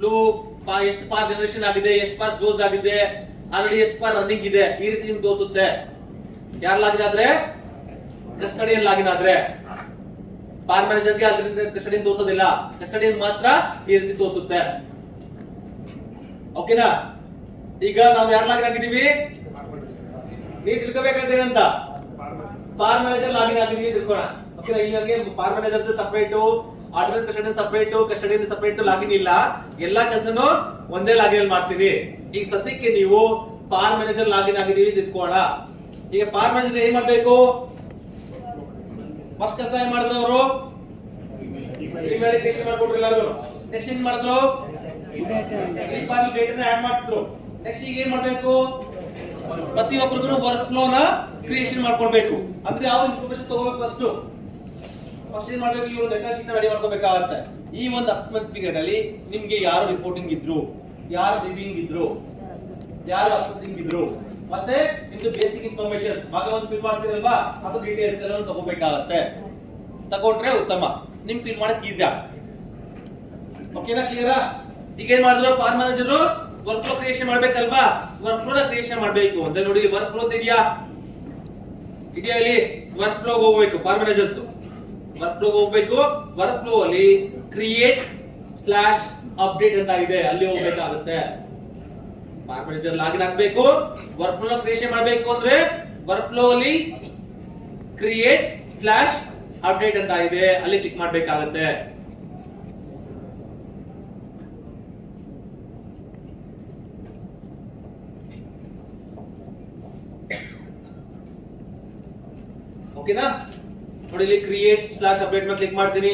ಎಷ್ಟು ಪಾರ್ ಜನರೇಷನ್ ಆಗಿದೆ, ಎಷ್ಟು ಪಾರ್ ಕ್ಲೋಸ್ ಆಗಿದೆ, ಆಲ್ರೆಡಿ ಎಷ್ಟು ಪಾರ್ ರನ್ನಿಂಗ್ ಇದೆ, ಈ ರೀತಿ ನಿಮ್ಗೆ ತೋರಿಸುತ್ತೆ. ಯಾರು ಲಾಗಿನ್ ಆದ್ರೆ ಕಸ್ಟಡಿಯನ್ ಲಾಗಿನ್ ಆದ್ರೆ, ಪಾರ್ ಮ್ಯಾನೇಜರ್ಗೆ ಅದರಿಂದ ಕಸ್ಟಡಿಯನ್ ತೋರಿಸೋದಿಲ್ಲ, ಕಸ್ಟಡಿಯನ್ ಮಾತ್ರ ಈ ರೀತಿ ತೋರಿಸುತ್ತೆ. ಓಕೆನಾ? ಈಗ ನಾವು ಯಾರು ಲಾಗಿನ್ ಆಗಿದೀವಿ, ನೀವು ತಿಳ್ಕೋಬೇಕಾದೇನಂತ, ಪಾರ್ ಮ್ಯಾನೇಜರ್ ಲಾಗಿನ್ ಆಗಿದೀವಿ ತಿಳ್ಕೋಣ. ಓಕೆನಾ? ಈಗ ನಮಗೆ PAR manager separate, ordinal custodian separate, custodian separate login ಇಲ್ಲ, ಎಲ್ಲಾ ಕೆಲಸನು ಒಂದೇ ಲಾಗಿನ್ ಮಾಡ್ತೀವಿ. ಈಗ ಸದ್ಯಕ್ಕೆ ನೀವು ಪಾರ್ ಮ್ಯಾನೇಜರ್ ಲಾಗಿನ್ ಆಗಿದೀವಿ ತಿಳ್ಕೋಣ. ಈಗ ಪಾರ್ ಮ್ಯಾನೇಜರ್ ಏನ್ ಮಾಡ್ಬೇಕು, ಫಸ್ಟ್ ಕೆಲಸ ಏನ್ ಮಾಡಿದ್ರು ಅವರು, ಇಮೇಲ್ ಕ್ರಿಯೇಟ್ ಮಾಡ್ಕೊಟ್ರು ಎಲ್ಲರೂ. ನೆಕ್ಸ್ಟ್ ಏನ್ ಮಾಡಿದ್ರು, ಈ ಫೈಲ್ ಡೇಟಾನ ಆಡ್ ಮಾಡ್ತಿದ್ರು. ನೆಕ್ಸ್ಟ್ ಈಗ ಏನ್ ಮಾಡ್ಬೇಕು, ಪ್ರತಿಯೊಬ್ಬರಿಗೂ ವರ್ಕ್ ಫ್ಲೋ ನ ಕ್ರಿಯೇಷನ್ ಮಾಡ್ಕೊಡ್ಬೇಕು. ಅಂದ್ರೆ ಯಾವ ಇನ್ಫಾರ್ಮೇಶನ್ ತಗೋಬೇಕು, ಫಸ್ಟ್ ಏನ್ ಮಾಡ್ಬೇಕು, ಇವರು ಲೆಕ್ಕ ಶೀಟ್ ರೆಡಿ ಮಾಡ್ಕೋಬೇಕಾಗತ್ತೆ. ಈ ಒಂದು ಅಸೆಸ್ಮೆಂಟ್ ಪೀರಿಯಡ್ ಅಲ್ಲಿ ನಿಮ್ಗೆ ಯಾರು ರಿಪೋರ್ಟಿಂಗ್ ಇದ್ರು, ಯಾರು ರಿವ್ಯೂಯಿಂಗ್ ಇದ್ರು, ಯಾರು ಅಸೆಸ್ಮೆಂಟ್ ಇದ್ರು, ಮತ್ತೆ ನಿಮ್ದು ಬೇಸಿಕ್ ಇನ್ಫಾರ್ಮೇಶನ್ ಭಾಗ ಒಂದು ಫಿಲ್ ಮಾಡ್ತೀರಲ್ವಾ, ಅದು ಡೀಟೇಲ್ಸ್ ಎಲ್ಲ ತಗೋಬೇಕಾಗತ್ತೆ. ತಗೊಂಡ್ರೆ ಉತ್ತಮ, ನಿಮ್ ಫಿಲ್ ಮಾಡಕ್ ಈಸಿ ಆಗುತ್ತೆ. ಓಕೆನಾ? ಕ್ಲಿಯರಾ? ಈಗ ಏನ್ ಮಾಡಿದ್ರು, PAR manager workflow creation ಮಾಡ್ಬೇಕಲ್ವಾ, ವರ್ಕ್ ಫ್ಲೋ ನ ಕ್ರಿಯೇಷನ್ ಮಾಡ್ಬೇಕು ಅಂತ ನೋಡಿ. ವರ್ಕ್ ಫ್ಲೋ ಇದೆಯಾ, ಇಲ್ಲಿ ವರ್ಕ್ ಫ್ಲೋ ಹೋಗ್ಬೇಕು. ಪಾರ್ ಮ್ಯಾನೇಜರ್ಸ್ ವರ್ಕ್ ಫ್ಲೋ ಹೋಗ್ಬೇಕು. ವರ್ಕ್ ಫ್ಲೋ ಅಲ್ಲಿ ಕ್ರಿಯೇಟ್ ಸ್ಲಾಶ್ ಅಪ್ಡೇಟ್ ಅಂತ ಇದೆ, ಅಲ್ಲಿ ಹೋಗ್ಬೇಕಾಗುತ್ತೆ. ಪಾರ್ ಮ್ಯಾನೇಜರ್ ಲಾಗಿನ್ ಆಗ್ಬೇಕು, ವರ್ಕ್ ಫ್ಲೋ ಕ್ರಿಯೇಷನ್ ಮಾಡ್ಬೇಕು ಅಂದ್ರೆ ವರ್ಕ್ ಫ್ಲೋ ಅಲ್ಲಿ ಕ್ರಿಯೇಟ್ ಸ್ಲಾಶ್ ಅಪ್ಡೇಟ್ ಅಂತ ಇದೆ, ಅಲ್ಲಿ ಕ್ಲಿಕ್ ಮಾಡ್ಬೇಕಾಗುತ್ತೆ. ಓಕೆನಾ? ನೋಡಿ ಇಲ್ಲಿ ಕ್ರಿಯೇಟ್ ಸ್ಲಾಶ್ ಅಪ್ಡೇಟ್ ಮೇಲೆ ಕ್ಲಿಕ್ ಮಾಡ್ತೀನಿ.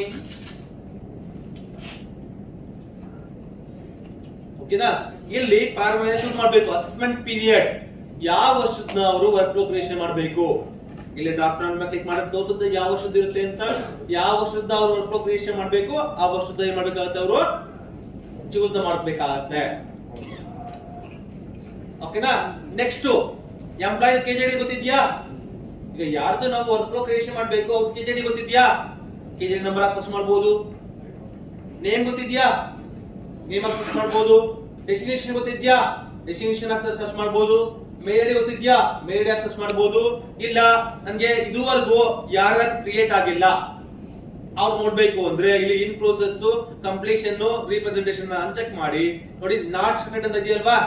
ಓಕೆನಾ? ಇಲ್ಲಿ ಪಾರ್ ಮ್ಯಾನೇಜರ್ ಚೂಸ್ ಮಾಡಬೇಕು. ಅಸೆಸ್ಮೆಂಟ್ ಪೀರಿಯಡ್ ಯಾವ ವರ್ಷದ ಅವರು ವರ್ಕ್ ಫ್ಲೋ ಕ್ರಿಯೇಷನ್ ಮಾಡಬೇಕು. ಇಲ್ಲಿ ಡ್ರಾಪ್ ಡೌನ್ ಮೇಲೆ ಕ್ಲಿಕ್ ಮಾಡಿದ್ರೆ ತೋರಿಸುತ್ತೆ ಯಾವ ವರ್ಷದ ಇರುತ್ತೆ ಅಂತ. ಯಾವ ವರ್ಷದ ಅವರು ವರ್ಕ್ ಫ್ಲೋ ಕ್ರಿಯೇಷನ್ ಮಾಡಬೇಕು, ಆ ವರ್ಷದ ಏನ್ ಮಾಡ್ಬೇಕಾಗುತ್ತೆ, ಅವರು ಚೂಸ್ ಮಾಡಬೇಕಾಗತ್ತೆ. ಓಕೆನಾ? ನೆಕ್ಸ್ಟ್ ಎಂಪ್ಲಾಯ್ ಕೆಜೆಡಿ ಗೊತ್ತಿದ್ಯಾ? ಈಗ ಯಾರ್ದು ನಾವು ವರ್ಕ್ ಫ್ಲೋ ಕ್ರಿಯೇಷನ್ ಮಾಡಬೇಕು, ಅವ್ರ ಕೆಜೆಡಿ ಗೊತ್ತಿದ್ಯಾ? ಕೆಜೆಡಿ ನಂಬರ್ ಆಕ್ಸೆಸ್ ಮಾಡಬಹುದು. ನೇಮ್ ಗೊತ್ತಿದ್ಯಾ? ನೇಮ್ ಆಕ್ಸೆಸ್ ಮಾಡಬಹುದು. ಡೆಸ್ಟಿನೇಷನ್ ಗೊತ್ತಿದ್ಯಾ? ಡೆಸ್ಟಿನೇಷನ್ ಆಕ್ಸೆಸ್ ಸರ್ಚ್ ಮಾಡಬಹುದು. ಮೇಲ್ ಐಡಿ ಗೊತ್ತಿದ್ಯಾ? ಮೇಲ್ ಐಡಿ ಆಕ್ಸೆಸ್ ಮಾಡಬಹುದು. ಇಲ್ಲ ನನಗೆ ಇದುವರೆಗೂ ಯಾರ ಕ್ರಿಯೇಟ್ ಆಗಿಲ್ಲ ಅವ್ರು ನೋಡ್ಬೇಕು ಅಂದ್ರೆ ಇಲ್ಲಿ ಇನ್ ಪ್ರೋಸೆಸ್, ಕಂಪ್ಲೀಷನ್, ರಿಪ್ರೆಸೆಂಟೇಷನ್ ಅನ್ಚೆಕ್ ಮಾಡಿ ನೋಡಿ. ನಾಟ್ ಸೆಲೆಕ್ಟೆಡ್ ಅಂತ ಇದೆಯಲ್ವಾ,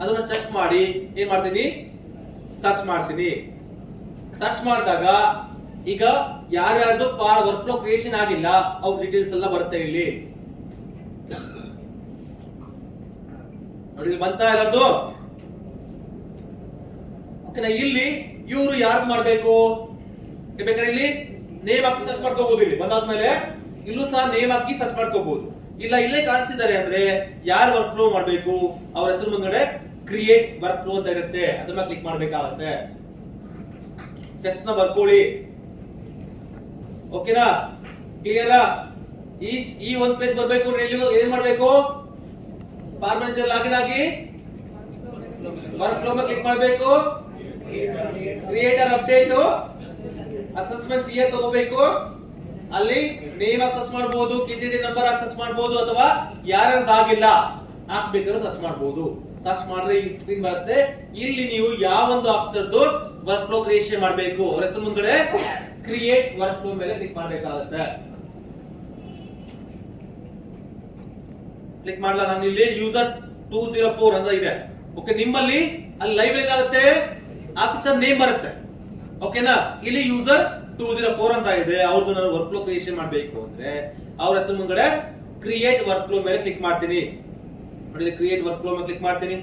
ಅದನ್ನ ಚೆಕ್ ಮಾಡಿ ಏನ್ ಮಾಡ್ತೀನಿ, ಸರ್ಚ್ ಮಾಡ್ತೀನಿ. ಸರ್ಚ್ ಮಾಡಿದಾಗ ಈಗ ಯಾರ್ಯಾರ್ದು ವರ್ಕ್ ಫ್ಲೋ ಕ್ರಿಯೇಷನ್ ಆಗಿಲ್ಲ ಅವ್ರ ಡೀಟೇಲ್ಸ್ ಎಲ್ಲ ಬರುತ್ತೆ ಇಲ್ಲಿ ನೋಡಿ. ಬಂತಾ ಎಲ್ಲರದು? ಓಕೆನಾ? ಇಲ್ಲಿ ಇವರು ಯಾರ್ದು ಮಾಡ್ಬೇಕು, ಬೇಕಾದ್ರೆ ಇಲ್ಲಿ ನೇಮ್ ಹಾಕಿ ಸರ್ಚ್ ಮಾಡ್ಕೋಬಹುದು. ಇಲ್ಲಿ ಬಂದಾದ್ಮೇಲೆ ಇಲ್ಲೂ ಸಹ ನೇಮ್ ಹಾಕಿ ಸರ್ಚ್ ಮಾಡ್ಕೋಬಹುದು. ಇಲ್ಲ ಇಲ್ಲೇ ಕಾಣಿಸಿದ್ದಾರೆ ಅಂದ್ರೆ ಯಾರು ವರ್ಕ್ ಫ್ಲೋ ಮಾಡ್ಬೇಕು ಅವ್ರ ಹೆಸರು ಮುಂದ್ಗಡೆ ಕ್ರಿಯೇಟ್ ವರ್ಕ್ ಫ್ಲೋ ಅಂತ ಇರುತ್ತೆ, ಅದ್ರ ಮೇಲೆ ಕ್ಲಿಕ್ ಮಾಡ್ಬೇಕಾಗತ್ತೆ. ಸ್ಟೆಪ್ಸ್ ನ ಬರ್ಕೊಳ್ಳಿ. ಓಕೆನಾ? ಕ್ಲಿಯರಾ? ಈ ಒಂದು ಪೇಜ್ ಬರ್ಬೇಕು. ಏನ್ ಮಾಡ್ಬೇಕು, ಪಾರ್ ಮ್ಯಾನೇಜರ್ ಲಾಗಿನ್ ಆಗಿ ವರ್ಕ್ ಫ್ಲೋ ಮೇಲೆ ಕ್ಲಿಕ್ ಮಾಡಬೇಕು. ಕ್ರಿಯೇಟರ್ ಅಪ್ಡೇಟ್ ಅಸೆಸ್ಮೆಂಟ್ ಸಿಎ ತಗೋಬೇಕು. ಅಲ್ಲಿ ನೇಮ್ ಆಕ್ಸೆಸ್ ಮಾಡಬಹುದು, ಕೆಜಿಡಿ ನಂಬರ್ ಆಕ್ಸೆಸ್ ಮಾಡಬಹುದು, ಅಥವಾ ಯಾರ್ಯಾರ್ದಾಗಿಲ್ಲ ಹಾಕ್ಬೇಕಾದ್ರೂ ಸರ್ಚ್ ಮಾಡಬಹುದು. ಸರ್ಚ್ ಮಾಡಿದ್ರೆ ಈ ಸ್ಕ್ರೀನ್ ಬರುತ್ತೆ. ಇಲ್ಲಿ ನೀವು ಯಾವ ಒಂದು ಆಫೀಸರ್ದು ವರ್ಕ್ ಫ್ಲೋ ಕ್ರಿಯೇಷನ್ ಮಾಡಬೇಕು ಅವರ ಹೆಸರು ಮುಂದ್ಗಡೆ ಕ್ರಿಯೇಟ್ ವರ್ಕ್ ಫ್ಲೋ ಮೇಲೆ ಕ್ಲಿಕ್ ಮಾಡಬೇಕಾಗುತ್ತೆ. ಕ್ಲಿಕ್ ಮಾಡಲ್ಲ, ನಾನು ಇಲ್ಲಿ ಯೂಸರ್ 204 ಅಂತ ಇದೆ. ಓಕೆ, ನಿಮ್ಮಲ್ಲಿ ಅಲ್ಲಿ ಲೈವ್ ಏನಾಗುತ್ತೆ, ಆಫೀಸರ್ ನೇಮ್ ಬರುತ್ತೆ. ಓಕೆನಾ? ಇಲ್ಲಿ ಯೂಸರ್ 204 ಅಂತ ಇದೆ. ಅವ್ರದ್ದು ನಾನು ವರ್ಕ್ ಫ್ಲೋ ಕ್ರಿಯೇಷನ್ ಮಾಡಬೇಕು ಅಂದ್ರೆ ಅವ್ರ ಹೆಸರು ಮುಂದ್ಗಡೆ ಕ್ರಿಯೇಟ್ ವರ್ಕ್ ಫ್ಲೋ ಮೇಲೆ ಕ್ಲಿಕ್ ಮಾಡ್ತೀನಿ. ನೋಡಿ, ಕ್ರಿಯೇಟ್ ವರ್ಕ್ ಫ್ಲೋ ಮೇಲೆ ಕ್ಲಿಕ್ ಮಾಡ್ತೀನಿ.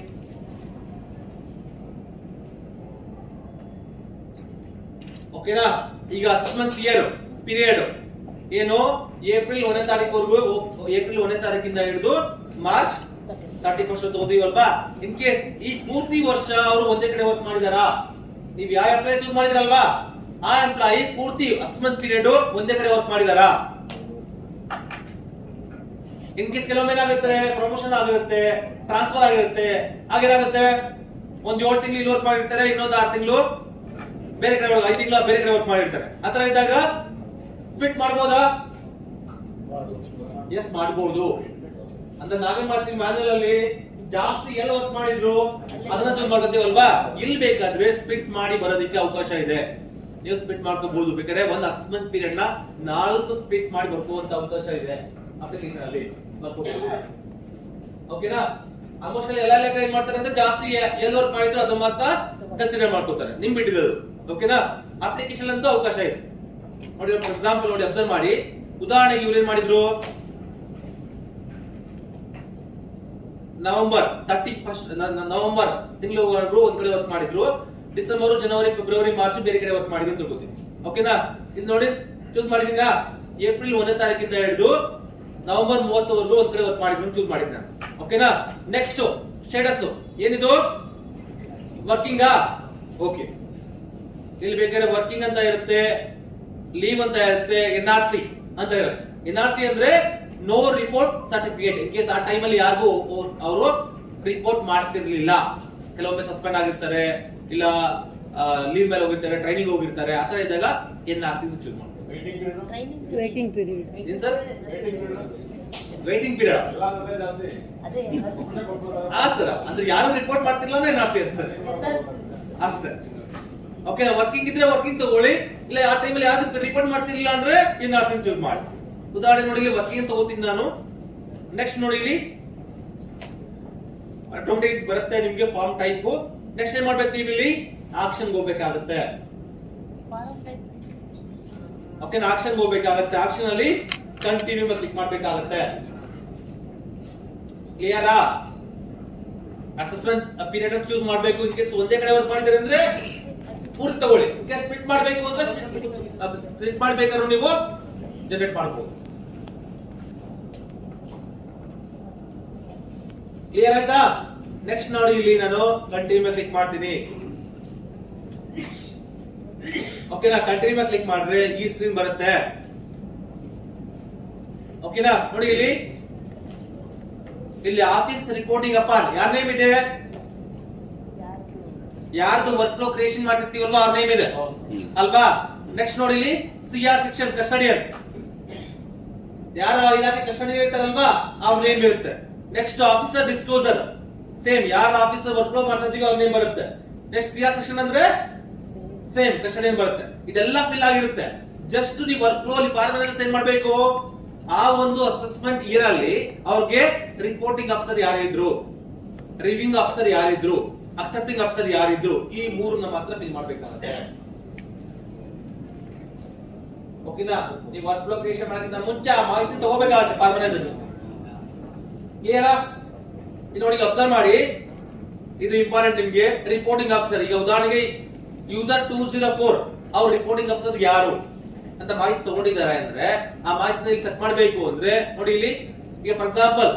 ಓಕೆನಾ? ಈಗ ಅಸೆಸ್ಮೆಂಟ್ ಇಯರ್ ಪೀರಿಯಡ್ ಏನು, ಏಪ್ರಿಲ್ 1ನೇ ತಾರೀಕುವರೆಗೂ, ಏಪ್ರಿಲ್ 1ನೇ ತಾರೀಕಿಂದ ಹಿಡಿದು ಮಾರ್ಚ್ 31 ತಗೋತೀವಲ್ವಾ. ಇನ್ ಕೇಸ್ ಈ ಪೂರ್ತಿ ವರ್ಷ ಅವರು ಒಂದೇ ಕಡೆ ವರ್ಕ್ ಮಾಡಿದಾರಾ, ನೀವ್ ಯಾವ ಎಂಪ್ಲಾಯ್ ಚೂಸ್ ಮಾಡಿದ್ರಲ್ವಾ ಆ ಎಂಪ್ಲಾಯಿ ಪೂರ್ತಿ ಅಸೆಸ್ಮೆಂಟ್ ಪೀರಿಯಡ್ ಒಂದೇ ಕಡೆ ವರ್ಕ್ ಮಾಡಿದಾರಾ. ಇನ್ ಕೇಸ್ ಕೆಲವೊಮ್ಮೆ ಏನಾಗುತ್ತೆ, ಪ್ರಮೋಷನ್ ಆಗಿರುತ್ತೆ, ಟ್ರಾನ್ಸ್ಫರ್ ಆಗಿರುತ್ತೆ, ಆಗೇನಾಗುತ್ತೆ ಒಂದ್ 7 ತಿಂಗಳು ಇಲ್ಲಿ ವರ್ಕ್ ಮಾಡಿರ್ತಾರೆ, ಇನ್ನೊಂದು 6 ತಿಂಗಳು ಬೇರೆ ಕಡೆ, 5 ತಿಂಗಳು ಬೇರೆ ಕಡೆ ವರ್ಕ್ ಮಾಡಿರ್ತಾರೆ. ಆತರ ಇದ್ದಾಗ ಸ್ಪ್ಲಿಟ್ ಮಾಡಬಹುದಾ? ಎಸ್, ಮಾಡಬಹುದು. ಅಂದ್ರೆ ನಾವೇನ್ ಮಾಡ್ತೀವಿ ಮ್ಯಾನುವಲ್ ಅಲ್ಲಿ ಜಾಸ್ತಿ ಎಲ್ಲ ವರ್ಕ್ ಮಾಡಿದ್ರು ಅದನ್ನ ಚೂಸ್ ಮಾಡ್ಕೊತೀವಲ್ವಾ. ಇಲ್ಲಿ ಬೇಕಾದ್ರೆ ಸ್ಪ್ಲಿಟ್ ಮಾಡಿ ಬರೋದಕ್ಕೆ ಅವಕಾಶ ಇದೆ. ನೀವು ಸ್ಪ್ಲಿಟ್ ಮಾಡ್ಕೋಬಹುದು. ಬೇಕಾದ್ರೆ ಒಂದು ಅಸೆಸ್ಮೆಂಟ್ ಪೀರಿಯಡ್ ನ 4 ಸ್ಪ್ಲಿಟ್ ಮಾಡಿ ಬರ್ಕೋವಂತ ಅವಕಾಶ ಇದೆ ಅಪ್ಲಿಕೇಶನ್ ಅಲ್ಲಿ ಬರ್ಕೋಬಹುದು. ಓಕೆನಾ? ಆಲ್ಮೋಸ್ಟ್ ಎಲ್ಲ ಲೆಕ್ಕ ಏನ್ ಮಾಡ್ತಾರೆ ಅಂದ್ರೆ ಜಾಸ್ತಿ ಎಲ್ಲಿ ವರ್ಕ್ ಮಾಡಿದ್ರು ಅದು ಮಾತ್ರ ಕನ್ಸಿಡರ್ ಮಾಡ್ಕೋತಾರೆ. ನಿಮ್ ಬಿಟ್ಟಿದ್ದು. ಓಕೆನಾ? ಅಪ್ಲಿಕೇಶನ್ ಅಂತೂ ಅವಕಾಶ ಇದೆ. ನೋಡಿ ಫಾರ್ ಎಕ್ಸಾಂಪಲ್ ನೋಡಿ ಅಬ್ಸರ್ವ್ ಮಾಡಿ. ಉದಾಹರಣೆಗೆ ಇವ್ರು ಏನ್ ಮಾಡಿದ್ರು, ನವೆಂಬರ್ 31 ನವೆಂಬರ್ ತಿಂಗಳವರೆಗೂ ಒಂದ್ ಕಡೆ ವರ್ಕ್ ಮಾಡಿದ್ರು. ಡಿಸೆಂಬರ್, ಜನವರಿ, ಫೆಬ್ರವರಿ, ಮಾರ್ಚ್ ಬೇರೆ ಕಡೆ ವರ್ಕ್ ಮಾಡಿದ್ರು ಅಂತ ತಿಳ್ಕೊತೀನಿ. ಓಕೆನಾ? ಇಲ್ಲಿ ನೋಡಿ ಚೂಸ್ ಮಾಡಿದೀನಾ. ಏಪ್ರಿಲ್ 1ನೇ ತಾರೀಕಿಂದ ಹಿಡಿದು ನವೆಂಬರ್ 30ವರೆಗೂ ಒಂದ್ ಕಡೆ ವರ್ಕ್ ಮಾಡಿದ್ರು ಚೂಸ್ ಮಾಡಿದ್ನ. ಓಕೆನಾ? ನೆಕ್ಸ್ಟ್ ಸ್ಟೇಟಸ್ ಏನಿದು, ವರ್ಕಿಂಗಾ? ಓಕೆ. ಇಲ್ಲಿ ಬೇಕಾದ್ರೆ ವರ್ಕಿಂಗ್ ಅಂತ ಇರುತ್ತೆ, ಲೀವ್ ಅಂತ ಇರುತ್ತೆ, NRC ಅಂತ ಇರುತ್ತೆ. NRC ಅಂದ್ರೆ no report certificate. In case ಆ ಟೈಮ್ ಅಲ್ಲಿ ಯಾರಿಗೂ ಅವರು ರಿಪೋರ್ಟ್ ಮಾಡ್ತಿರ್ಲಿಲ್ಲ, ಕೆಲವೊಮ್ಮೆ ಸಸ್ಪೆಂಡ್ ಆಗಿರ್ತಾರೆ, ಇಲ್ಲ ಲೀವ್ ಮೇಲೆ ಹೋಗಿರ್ತಾರೆ, ಟ್ರೈನಿಂಗ್ ಹೋಗಿರ್ತಾರೆ, ಆತರ ಇದ್ದಾಗ NRC ಚೂಸ್ ಮಾಡ್ತಾರೆ. Waiting period. ಏನ್ ಸರ್? Waiting period. ಸರ್ ಅಂದ್ರೆ ಯಾರು ರಿಪೋರ್ಟ್ ಮಾಡ್ತಿಲ್ಲ ಅಂದ್ರೆ NRC ಅಷ್ಟೇ. ಓಕೆ. ವರ್ಕಿಂಗ್ ಇದ್ರೆ ವರ್ಕಿಂಗ್ ತಗೊಳ್ಳಿ, ಇಲ್ಲ ಆ ಟೈಮಲ್ಲಿ ಯಾರು ರಿಪೋರ್ಟ್ ಮಾಡ್ತಿರ್ಲಿಲ್ಲ ಅಂದ್ರೆ NRC ಚೂಸ್ ಮಾಡಿ. ಉದಾಹರಣೆ ನೋಡಿ, ಇಲ್ಲಿ ವರ್ಕಿಂಗ್ ತಗೋತೀನಿ ನಾನು. ನೆಕ್ಸ್ಟ್ ನೋಡಿ, ಇಲ್ಲಿ ಆಟೋಮೆಟಿಕ್ ಬರುತ್ತೆ ನಿಮ್ಗೆ ಫಾರ್ಮ್ ಟೈಪ್. ನೆಕ್ಸ್ಟ್ ಏನ್ ಮಾಡ್ಬೇಕು ನೀವು, ಇಲ್ಲಿ ಆಕ್ಷನ್ ಹೋಗ್ಬೇಕಾಗುತ್ತೆ. ಓಕೆ, ಆಕ್ಷನ್ ಹೋಗ್ಬೇಕಾಗುತ್ತೆ. ಆಕ್ಷನ್ ಅಲ್ಲಿ ಕಂಟಿನ್ಯೂ ಮೇಲೆ ಕ್ಲಿಕ್ ಮಾಡ್ಬೇಕಾಗುತ್ತೆ. ಕ್ಲಿಯರಾ? ಅಸೆಸ್ಮೆಂಟ್ ಪೀರಿಯಡ್ ಚೂಸ್ ಮಾಡಬೇಕು. ಇನ್ ಕೇಸ್ ಒಂದೇ ಕಡೆ ವರ್ಕ್ ಮಾಡಿದ್ರೆ ಅಂದ್ರೆ ಪೂರ್ತಿ ತಗೊಳ್ಳಿ. ಇನ್ ಕೇಸ್ ಸ್ಪ್ಲಿಟ್ ಮಾಡಬೇಕು ಅಂದ್ರೆ ಸ್ಪ್ಲಿಟ್ ಮಾಡ್ಬೇಕಾದ್ರೂ ನೀವು ಜನರೇಟ್ ಮಾಡಬಹುದು. ಕ್ಲಿಯರ್ ಆಯ್ತಾ? ನೆಕ್ಸ್ಟ್ ನೋಡಿ, ಇಲ್ಲಿ ನಾನು ಕಂಟಿನ್ಯೂ ಮೇಲೆ ಕ್ಲಿಕ್ ಮಾಡ್ತೀನಿ. ಓಕೆನಾ? ಕಂಟಿನ್ಯೂ ಮೇಲೆ ಕ್ಲಿಕ್ ಮಾಡಿದ್ರೆ ಈ ಸ್ಕ್ರೀನ್ ಬರುತ್ತೆ. ಓಕೆನಾ? ನೋಡಿ ಇಲ್ಲಿ ಆಫೀಸ್ ರಿಪೋರ್ಟಿಂಗ್ ಅಪಾನ್ ಯಾರ ನೇಮ್ ಇದೆ, ಯಾರ್ದು ವರ್ಕ್ ಫ್ಲೋ ಕ್ರಿಯೇಷನ್ ಮಾಡಿರ್ತೀವಲ್ವಾ ಅವ್ರ ನೇಮ್ ಇದೆ ಅಲ್ವಾ. ನೆಕ್ಸ್ಟ್ ನೋಡಿ, ಇಲ್ಲಿ CR ಸೆಕ್ಷನ್ ಕಸ್ಟಡಿಯನ್, ಯಾರ ಇಲಾಖೆ ಕಸ್ಟಡಿಯನ್ ಇರ್ತಾರಲ್ವಾ ಅವ್ರ ನೇಮ್ ಇರುತ್ತೆ. ನೆಕ್ಸ್ಟ್ ಆಫೀಸರ್ ಡಿಸ್ಕ್ಲೋಸರ್ ಸೇಮ್, ಯಾರ ಆಫೀಸರ್ ವರ್ಕ್ ಫ್ಲೋ ಮಾಡ್ತಾ ಇದೀವಿ ಅವ್ರ ನೇಮ್ ಬರುತ್ತೆ. ನೆಕ್ಸ್ಟ್ CR ಸೆಕ್ಷನ್ ಅಂದ್ರೆ ಸೇಮ್ ಕಸ್ಟಡಿಯನ್ ಬರುತ್ತೆ. ಇದೆಲ್ಲ ಫಿಲ್ ಆಗಿರುತ್ತೆ. ಜಸ್ಟ್ ನೀವು ವರ್ಕ್ ಫ್ಲೋ ಅಲ್ಲಿ ಫಾರ್ಮುಲಾ ಸೆಂಡ್ ಮಾಡಬೇಕು. ಆ ಒಂದು ಅಸೆಸ್ಮೆಂಟ್ ಇಯರ್ ಅಲ್ಲಿ ಅವ್ರಿಗೆ ರಿಪೋರ್ಟಿಂಗ್ ಆಫೀಸರ್ ಯಾರಿದ್ರು, ರಿವ್ಯೂಯಿಂಗ್ ಆಫೀಸರ್ ಯಾರಿದ್ರು, ಅಕ್ಸೆಪ್ಟಿಂಗ್ ಆಫೀಸರ್ ಯಾರಿದ್ರು, ಈ ಮೂರನ್ನ ಮಾತ್ರ ಫಿಲ್ ಮಾಡ್ಬೇಕಾಗುತ್ತೆ. ಓಕೆನಾ? ನೀವು ವರ್ಕ್ ಫ್ಲೋ ಕ್ರಿಯೇಷನ್ ಮಾಡೋಕ್ಕಿಂತ ಮುಂಚೆ ಆ ಮಾಹಿತಿ ತಗೋಬೇಕಾಗುತ್ತೆ ಪರ್ಮನೆಂಟ್. ಕ್ಲಿಯರಾ? ನೋಡಿ ಅಬ್ಸರ್ವ್ ಮಾಡಿ, ಇದು ಇಂಪಾರ್ಟೆಂಟ್ ನಿಮ್ಗೆ. ರಿಪೋರ್ಟಿಂಗ್ ಆಫೀಸರ್, ಈಗ ಉದಾಹರಣೆಗೆ ಯೂಸರ್ 204 ಅವ್ರ ರಿಪೋರ್ಟಿಂಗ್ ಆಫೀಸರ್ ಯಾರು ಅಂತ ಮಾಹಿತಿ ತಗೊಂಡಿದ್ದಾರೆ ಅಂದ್ರೆ ಆ ಮಾಹಿತಿನ ಇಲ್ಲಿ ಸೆಟ್ ಮಾಡಬೇಕು. ಅಂದ್ರೆ ನೋಡಿ ಇಲ್ಲಿ, ಈಗ ಫಾರ್ ಎಕ್ಸಾಂಪಲ್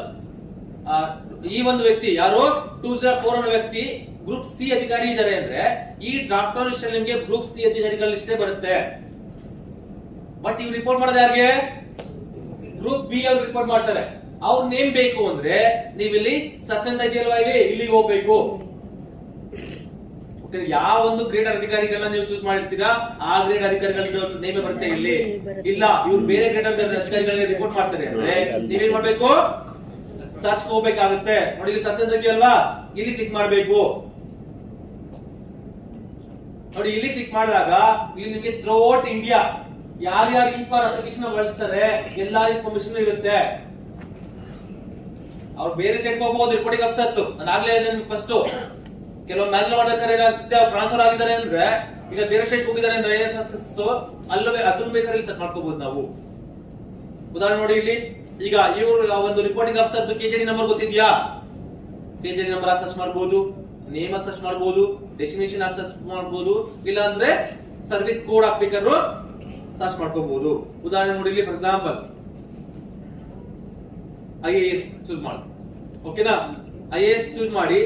ಈ ಒಂದು ವ್ಯಕ್ತಿ ಯಾರು 204 ಅನ್ನೋ ವ್ಯಕ್ತಿ ಗ್ರೂಪ್ C ಅಧಿಕಾರಿ ಇದ್ದಾರೆ ಅಂದ್ರೆ ಈ ಡ್ರಾಫ್ಟ್ ಲಿಸ್ಟ್ ಅಲ್ಲಿ ನಿಮಗೆ ಗ್ರೂಪ್ C ಅಧಿಕಾರಿಗಳ ಲಿಸ್ಟೇ ಬರುತ್ತೆ. ಬಟ್ ಇವ್ರು ರಿಪೋರ್ಟ್ ಮಾಡೋದು ಯಾರಿಗೆ, ಗ್ರೂಪ್ B ಅವ್ರು ರಿಪೋರ್ಟ್ ಮಾಡ್ತಾರೆ. ಅವ್ರ ನೇಮ್ ಬೇಕು ಅಂದ್ರೆ ನೀವು ಇಲ್ಲಿ ಸರ್ಚ್ ಅಂತ ಇದೆಯಲ್ವಾ, ಇಲ್ಲಿಗೆ ಹೋಗ್ಬೇಕು. ಯಾವ ಒಂದು ಗ್ರೇಡ್ ಅಧಿಕಾರಿಗಳನ್ನ ನೀವು ಚೂಸ್ ಮಾಡಿರ್ತೀರಾ ಆ ಗ್ರೇಡ್ ಅಧಿಕಾರಿಗಳ ನೇಮೇ ಬರುತ್ತೆ ಇಲ್ಲಿ. ಇಲ್ಲ ಇವ್ರು ಬೇರೆ ಗ್ರೇಡ್ ಅಧಿಕಾರಿಗಳನ್ನ ರಿಪೋರ್ಟ್ ಮಾಡ್ತಾರೆ ಅಂದ್ರೆ ನೀವೇನ್ ಮಾಡ್ಬೇಕು, ಸರ್ಚ್ ಹೋಗ್ಬೇಕಾಗುತ್ತೆ. ನೋಡಿ ಇಲ್ಲಿ ಸರ್ಚ್ ಅಂತ ಇದೆಯಲ್ವಾ, ಇಲ್ಲಿ ಕ್ಲಿಕ್ ಮಾಡಬೇಕು. ನೋಡಿ ಇಲ್ಲಿ ಕ್ಲಿಕ್ ಮಾಡಿದಾಗ ಇಲ್ಲಿ ನಿಮಗೆ ಥ್ರೂಔಟ್ ಇಂಡಿಯಾ ಯಾರ್ಯಾರು ಈ ಫಾರ್ ಅಪ್ಲಿಕೇಶನ್ ಬಳಸ್ತಾರೆ ಎಲ್ಲಾ ಇನ್ಫಾರ್ಮೇಶನ್ ಇರುತ್ತೆ. ಅವ್ರು ಬೇರೆ ಸ್ಟೇಟ್ ಹೋಗಬಹುದು ರಿಪೋರ್ಟಿಂಗ್ ಆಫೀಸರ್ಸ್. ನಾನು ಆಗ್ಲೇ ಹೇಳಿದೆ ಫಸ್ಟ್, ಕೆಲವು ಮ್ಯಾನ್ಯಲ್ ಮಾಡ್ಬೇಕಾದ್ರೆ ಏನಾಗುತ್ತೆ, ಟ್ರಾನ್ಸ್ಫರ್ ಆಗಿದ್ದಾರೆ ಅಂದ್ರೆ ಈಗ ಬೇರೆ ಸ್ಟೇಟ್ ಹೋಗಿದ್ದಾರೆ ಅಂದ್ರೆ ಅಲ್ಲವೇ ಅದನ್ನ ಬೇಕಾದ್ರೆ ಇಲ್ಲಿ ಸೆಟ್ ಮಾಡ್ಕೋಬಹುದು ನಾವು. ಉದಾಹರಣೆ ನೋಡಿ ಇಲ್ಲಿ, ಈಗ ಇವರು ಒಂದು ರಿಪೋರ್ಟಿಂಗ್ ಆಫೀಸರ್ KJD ನಂಬರ್ ಗೊತ್ತಿದ್ಯಾ, KJD ನಂಬರ್ ಸರ್ಚ್ ಮಾಡಬಹುದು, ನೇಮ್ ಸರ್ಚ್ ಮಾಡಬಹುದು, ಡೆಸ್ಟಿನೇಷನ್ ಸರ್ಚ್ ಮಾಡಬಹುದು, ಇಲ್ಲ ಅಂದ್ರೆ ಸರ್ವಿಸ್ ಕೋಡ್ ಹಾಕ್ಬೇಕಾದ್ರೂ ಸರ್ಚ್ ಮಾಡ್ಕೋಬಹುದು. ಉದಾಹರಣೆ ನೋಡಿ ಇಲ್ಲಿ ಫಾರ್ ಎಕ್ಸಾಂಪಲ್ IAS ಚೂಸ್ ಮಾಡಿ. ಓಕೆನಾ? IAS ಚೂಸ್ ಮಾಡಿ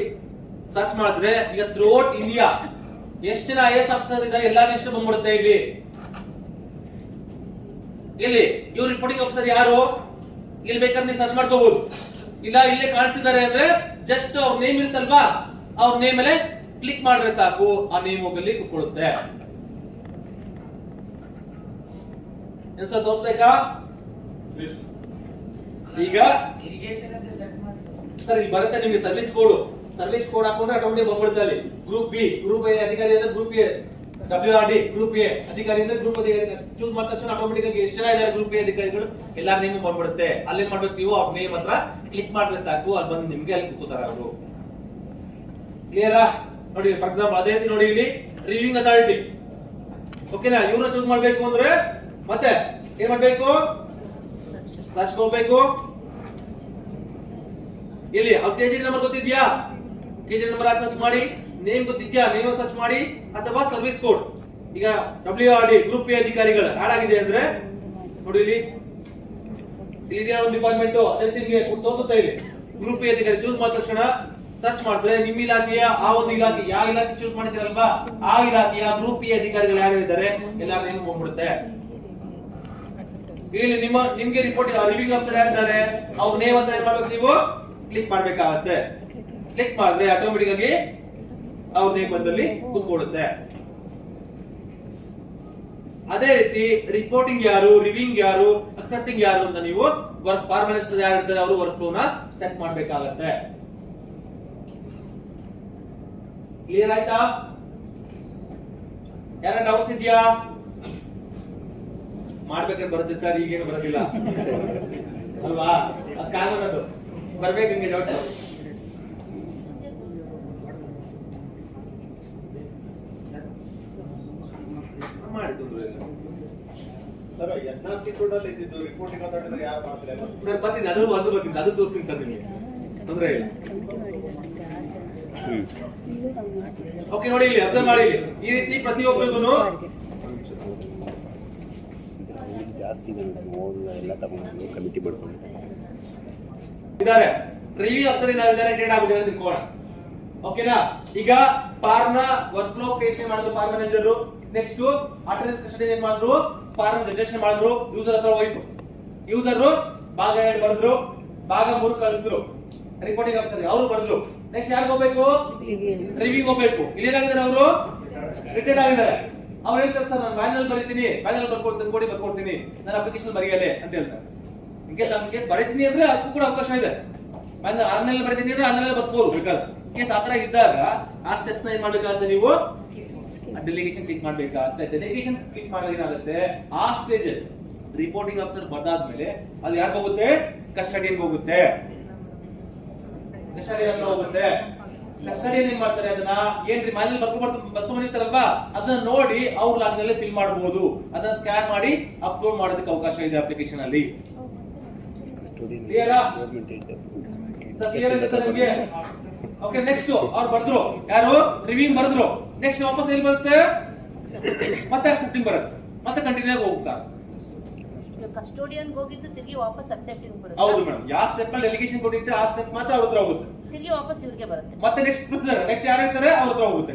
ಸರ್ಚ್ ಮಾಡಿದ್ರೆ ಈಗ ಥ್ರೂಔಟ್ ಇಂಡಿಯಾ ಎಷ್ಟು ಜನ IAS ಆಫೀಸರ್ ಇದ್ದಾರೆ ಎಲ್ಲಾ ಲಿಸ್ಟ್ ಬಂದ್ಬಿಡುತ್ತೆ. ಇಲ್ಲಿ ಇವ್ರು ರಿಪೋರ್ಟಿಂಗ್ ಆಫೀಸರ್ ಯಾರು ಇಲ್ಲಿ ಬೇಕಾದ್ರೆ ನೀವು ಸರ್ಚ್ ಮಾಡ್ಕೋಬಹುದು. ಇಲ್ಲ ಇಲ್ಲೇ ಕಾಣಿಸ್ತಿದ್ದಾರೆ ಅಂದ್ರೆ ಜಸ್ಟ್ ಅವ್ರ ನೇಮ್ ಇರುತ್ತಲ್ವಾ, ಅವ್ರ ನೇಮ್ ಮೇಲೆ ಕ್ಲಿಕ್ ಮಾಡಿದ್ರೆ ಸಾಕು, ಆ ನೇಮ್ ಹೋಗಲ್ಲಿ ಕುತ್ಕೊಳ್ಳುತ್ತೆ. ಏನ್ ಸರ್ ತೋರಿಸ್ಬೇಕಾ? ಈಗ ಸರ್ ಇಲ್ಲಿ ಬರುತ್ತೆ ನಿಮಗೆ ಸರ್ವಿಸ್ ಕೋಡ್ ಹಾಕೊಂಡ್ರೆ ಆಟೋಮೆಟಿಕ್ ಬಂದ್ಬಿಡುತ್ತೆ ಅಲ್ಲಿ. ಗ್ರೂಪ್ ಎ ಅಧಿಕಾರಿ ಅಂದ್ರೆ group A, WRD group A ಅಧಿಕಾರಿ ಅಂದ್ರೆ ಗ್ರೂಪ್ ಅಧಿಕಾರಿ ಚೂಸ್ ಮಾಡಿದ ತಕ್ಷಣ ಆಟೋಮೆಟಿಕ್ ಆಗಿ ಎಷ್ಟು ಜನ ಇದ್ದಾರೆ ಗ್ರೂಪ್ ಎ ಅಧಿಕಾರಿಗಳು ಎಲ್ಲಾ ನೇಮ್ ಬಂದ್ಬಿಡುತ್ತೆ. ಅಲ್ಲಿ ಮಾಡ್ಬೇಕು ನೀವು ಅವ್ರ ನೇಮ್ ಹತ್ರ ಕ್ಲಿಕ್ ಮಾಡಿದ್ರೆ ಸಾಕು, ಅಲ್ಲಿ ಬಂದು ನಿಮ್ಗೆ ಅಲ್ಲಿ ಕೂತ್ಕೋತಾರೆ ಅವರು. ಕ್ಲಿಯರಾ? ನೋಡಿ ಫಾರ್ ಎಕ್ಸಾಂಪಲ್ ಅದೇ ರೀತಿ ನೋಡಿ ಇಲ್ಲಿ ರಿವ್ಯೂಯಿಂಗ್ ಅಥಾರಿಟಿ. ಓಕೆನಾ? ಇವ್ರನ್ನ ಚೂಸ್ ಮಾಡ್ಬೇಕು ಅಂದ್ರೆ ಮತ್ತೆ ಏನ್ ಮಾಡ್ಬೇಕು? ಸರ್ಚ್ ಹೋಗ್ಬೇಕು. ಇಲ್ಲಿ ಅವ್ರ ಕೆಜಿ ನಂಬರ್ ಗೊತ್ತಿದ್ಯಾ? ಕೆಜಿ ನಂಬರ್ ಸರ್ಚ್ ಮಾಡಿ. ನೇಮ್ ಗೊತ್ತಿದ್ಯಾ? ನೇಮ್ ಸರ್ಚ್ ಮಾಡಿ. ಅಥವಾ ಸರ್ವಿಸ್ ಕೋಡ್. ಈಗ WRD ಗ್ರೂಪ್ ಎ ಅಧಿಕಾರಿಗಳು ಆಡ್ ಆಗಿದೆ ಅಂದ್ರೆ ನೋಡಿ ಇಲ್ಲಿ ಇದೆಯಾ ಒಂದು ಡಿಪಾರ್ಟ್ಮೆಂಟ್ ಅದೇ ನಿಮಗೆ ತೋರಿಸುತ್ತೆ. ಇಲ್ಲಿ ಗ್ರೂಪ್ ಎ ಅಧಿಕಾರಿ ಚೂಸ್ ಮಾಡಿದ ತಕ್ಷಣ ಸರ್ಚ್ ಮಾಡಿದ್ರೆ ನಿಮ್ಮ ಇಲಾಖೆಯ ಆ ಒಂದು ಇಲಾಖೆ ಯಾವ ಇಲಾಖೆ ಚೂಸ್ ಮಾಡಿದಿರಲ್ವಾ ಆ ಇಲಾಖೆಯ ಗ್ರೂಪ್ ಎ ಅಧಿಕಾರಿಗಳು ಯಾರು ಇದ್ದಾರೆ ಎಲ್ಲಾರ ನೇಮ್ ಹೋಗ್ಬಿಡುತ್ತೆ. ಇಲ್ಲಿ ನಿಮ್ಗೆ ರಿಪೋರ್ಟ್ ರಿವ್ಯೂಯಿಂಗ್ ಆಫೀಸರ್ ಯಾರಿದ್ದಾರೆ ಅವ್ರ ನೇಮ್ ಅಂತ ಏನ್ ಮಾಡ್ಬೇಕು? ನೀವು ಕ್ಲಿಕ್ ಮಾಡ್ಬೇಕಾಗತ್ತೆ. ಕ್ಲಿಕ್ ಮಾಡಿದ್ರೆ ಆಟೋಮೆಟಿಕ್ ಆಗಿ ಅವ್ರ ನೇಮ್ ಬಂದಲ್ಲಿ ಕೂತ್ಕೊಳ್ಳುತ್ತೆ. ಅದೇ ರೀತಿ ರಿಪೋರ್ಟಿಂಗ್ ಯಾರು, ರಿವ್ಯೂಯಿಂಗ್ ಯಾರು, ಅಕ್ಸೆಪ್ಟಿಂಗ್ ಯಾರು ಅಂತ ನೀವು ವರ್ಕ್ ಫಾರ್ಮಲಿಸ್ಟ್ ಯಾರು ಇರ್ತಾರೆ ಅವರು ವರ್ಕ್ ಫ್ಲೋ ನ ಸೆಟ್ ಮಾಡ್ಬೇಕಾಗತ್ತೆ. ಕ್ಲಿಯರ್ ಆಯ್ತಾ? ಯಾರ ಡೌಟ್ಸ್ ಇದೆಯಾ? ಮಾಡ್ಬೇಕಾದ್ರೆ ಬರುತ್ತೆ ಸರ್, ಈಗೇನು ಬರೋದಿಲ್ಲ ಅಲ್ವಾ? ಅದು ಕಾನೂನು, ಅದು ಬರ್ಬೇಕು ನಿಮ್ಗೆ ಡೌಟ್ಸ್. ಮಾಡಿ ತೊಂದ್ರೆ ಇಲ್ಲ ಸರ್. NRC ಕೋಡ್ ಅಲ್ಲಿ ಇದ್ದಿದ್ದು ರಿಪೋರ್ಟಿಂಗ್ ಅಥಾರಿಟಿ ಯಾರು ಮಾಡ್ತಿಲ್ಲ ಸರ್. ಬರ್ತೀನಿ, ಅದು ಬರ್ತೀನಿ, ಅದು ತೋರಿಸ್ತೀನಿ ಸರ್ ನಿಮಗೆ, ತೊಂದ್ರೆ ಇಲ್ಲ. ಓಕೆ ನೋಡಿ ಇಲ್ಲಿ ಅಬ್ಸರ್ವ್ ಮಾಡಿ. ಇಲ್ಲಿ ಈ ರೀತಿ ಪ್ರತಿಯೊಬ್ಬರಿಗೂ ಜಾಸ್ತಿ ಎಲ್ಲ ತಗೊಂಡು ಕಮಿಟಿ ಮಾಡ್ಕೊಂಡಿದ್ದಾರೆ ಇದ್ದಾರೆ. ರಿವ್ಯೂ ಆಫೀಸರ್ ಏನಾಗಿದ್ದಾರೆ ಡೇಟಾ ಆಗಿದೆ ಅಂತ ತಿಳ್ಕೊಳ್ಳೋಣ. ಓಕೆನಾ? ಈಗ ಪಾರ್ನ ವರ್ಕ್ ಫ್ಲೋ ಕ್ರಿಯೇಷನ್ ಮಾಡಿದ್ರು PAR manager. Next attendance custody ಏನ್ ಮಾಡಿದ್ರು? ಪಾರ್ನ ಜನರೇಷನ್ ಮಾಡಿದ್ರು. ಯೂಸರ್ ಹತ್ರ ಹೋಯ್ತು. ಯೂಸರ್ ಭಾಗ 2 ಬರೆದ್ರು, ಭಾಗ 3 ಕಳಿಸಿದ್ರು. ರಿಪೋರ್ಟಿಂಗ್ ಆಫೀಸರ್ ಅವರು ಬರೆದ್ರು. ನೆಕ್ಸ್ಟ್ ಯಾರಿಗೆ ಹೋಗ್ಬೇಕು? ರಿವ್ಯೂ ಹೋಗ್ಬೇಕು. ಇಲ್ಲಿ ಏನಾಗಿದ್ದಾರೆ ಅವರು? ರಿಟೈರ್ಡ್ ಆಗಿದ್ದಾರೆ. ಅವ್ರು ಹೇಳ್ತಾರೆ ಸರ್ ನಾನು ಮ್ಯಾನ್ಯಲ್ ಬರೀತೀನಿ, ಮ್ಯಾನ್ಯಲ್ ಬರ್ಕೊಡ್ತೀನಿ, ನಾನು ಅಪ್ಲಿಕೇಶನ್ ಬರೆಯಲೆ ಅಂತ ಹೇಳ್ತಾರೆ. ಇನ್ ಕೇಸ್ ಬರೀತೀನಿ ಅಂದ್ರೆ ಅದಕ್ಕೂ ಕೂಡ ಅವಕಾಶ ಇದೆ. ಆನ್ಲೈನ್ ಬರೀತೀನಿ ಅಂದ್ರೆ ಆನ್ಲೈನ್ ಬರ್ಸ್ಬೋದು ಬೇಕಾದ್ರೆ. ಕೇಸ್ ಆತರ ಇದ್ದಾಗ ಆ ಸ್ಟೆಪ್ಸ್ ನ ಏನ್ ಮಾಡ್ಬೇಕಾಗುತ್ತೆ? ನೀವು ಡೆಲಿಗೇಷನ್ ಕ್ಲಿಕ್ ಮಾಡ್ಬೇಕಾಗುತ್ತೆ. ಡೆಲಿಗೇಷನ್ ಕ್ಲಿಕ್ ಮಾಡಿದ್ರೆ ಏನಾಗುತ್ತೆ? ಆ ಸ್ಟೇಜ್ ರಿಪೋರ್ಟಿಂಗ್ ಆಫೀಸರ್ ಬದಾದ್ಮೇಲೆ ಅದು ಯಾರಿಗೆ ಹೋಗುತ್ತೆ? ಕಸ್ಟಡಿಯನ್ ಹೋಗುತ್ತೆ. ಕಸ್ಟಡಿಯನ್ ಹೋಗುತ್ತೆ. ಕಸ್ಟಡಿಯನ್ ಏನ್ ಮಾಡ್ತಾರೆ? ಅದನ್ನ ಏನ್ರಿ ಮ್ಯಾನ್ಯಲ್ ಬರ್ಸ್ಕೊಂಡ್ ಬಂದಿರ್ತಾರಲ್ವಾ ಅದನ್ನ ನೋಡಿ ಅವ್ರ ಲಾಗ್ನಲ್ಲಿ ಫಿಲ್ ಮಾಡಬಹುದು. ಅದನ್ನ ಸ್ಕ್ಯಾನ್ ಮಾಡಿ ಅಪ್ಲೋಡ್ ಮಾಡೋದಕ್ಕೆ ಅವಕಾಶ ಇದೆ ಅಪ್ಲಿಕೇಶನ್ ಅಲ್ಲಿ. ಕ್ಲಿಯರಾ? ಕ್ಲಿಯರ್ ಇದೆ ಸರ್ ನಿಮಗೆ? ಓಕೆ ನೆಕ್ಸ್ಟ್ ಅವ್ರು ಬರ್ದ್ರು, ಯಾರು ರಿವ್ಯೂಯಿಂಗ್ ಬರ್ದ್ರು. ನೆಕ್ಸ್ಟ್ ವಾಪಸ್ ಎಲ್ಲಿ ಬರುತ್ತೆ? ಮತ್ತೆ ಅಕ್ಸೆಪ್ಟಿಂಗ್ ಬರುತ್ತೆ. ಮತ್ತೆ ಕಂಟಿನ್ಯೂ ಆಗಿ ಹೋಗ್ತಾರೆ. ಕಸ್ಟೋಡಿಯನ್ ಹೋಗಿದ್ದು ತಿರುಗಿ ವಾಪಸ್ ಅಕ್ಸೆಪ್ಟಿಂಗ್ ಬರುತ್ತೆ. ಹೌದು ಮೇಡಮ್. ಯಾವ ಸ್ಟೆಪ್ ಅಲ್ಲಿ ಡೆಲಿಗೇಷನ್ ಕೊಟ್ಟಿದ್ರೆ ಆ ಸ್ಟೆಪ್ ಮಾತ್ರ ಅವ್ರ ಹತ್ರ ಹೋಗುತ್ತೆ. ತಿರುಗಿ ವಾಪಸ್ ಇವ್ರಿಗೆ ಬರುತ್ತೆ. ಮತ್ತೆ ನೆಕ್ಸ್ಟ್ ಪ್ರೊಸೀಜರ್ ನೆಕ್ಸ್ಟ್ ಯಾರು ಇರ್ತಾರೆ ಅವ್ರ ಹತ್ರ ಹೋಗುತ್ತೆ.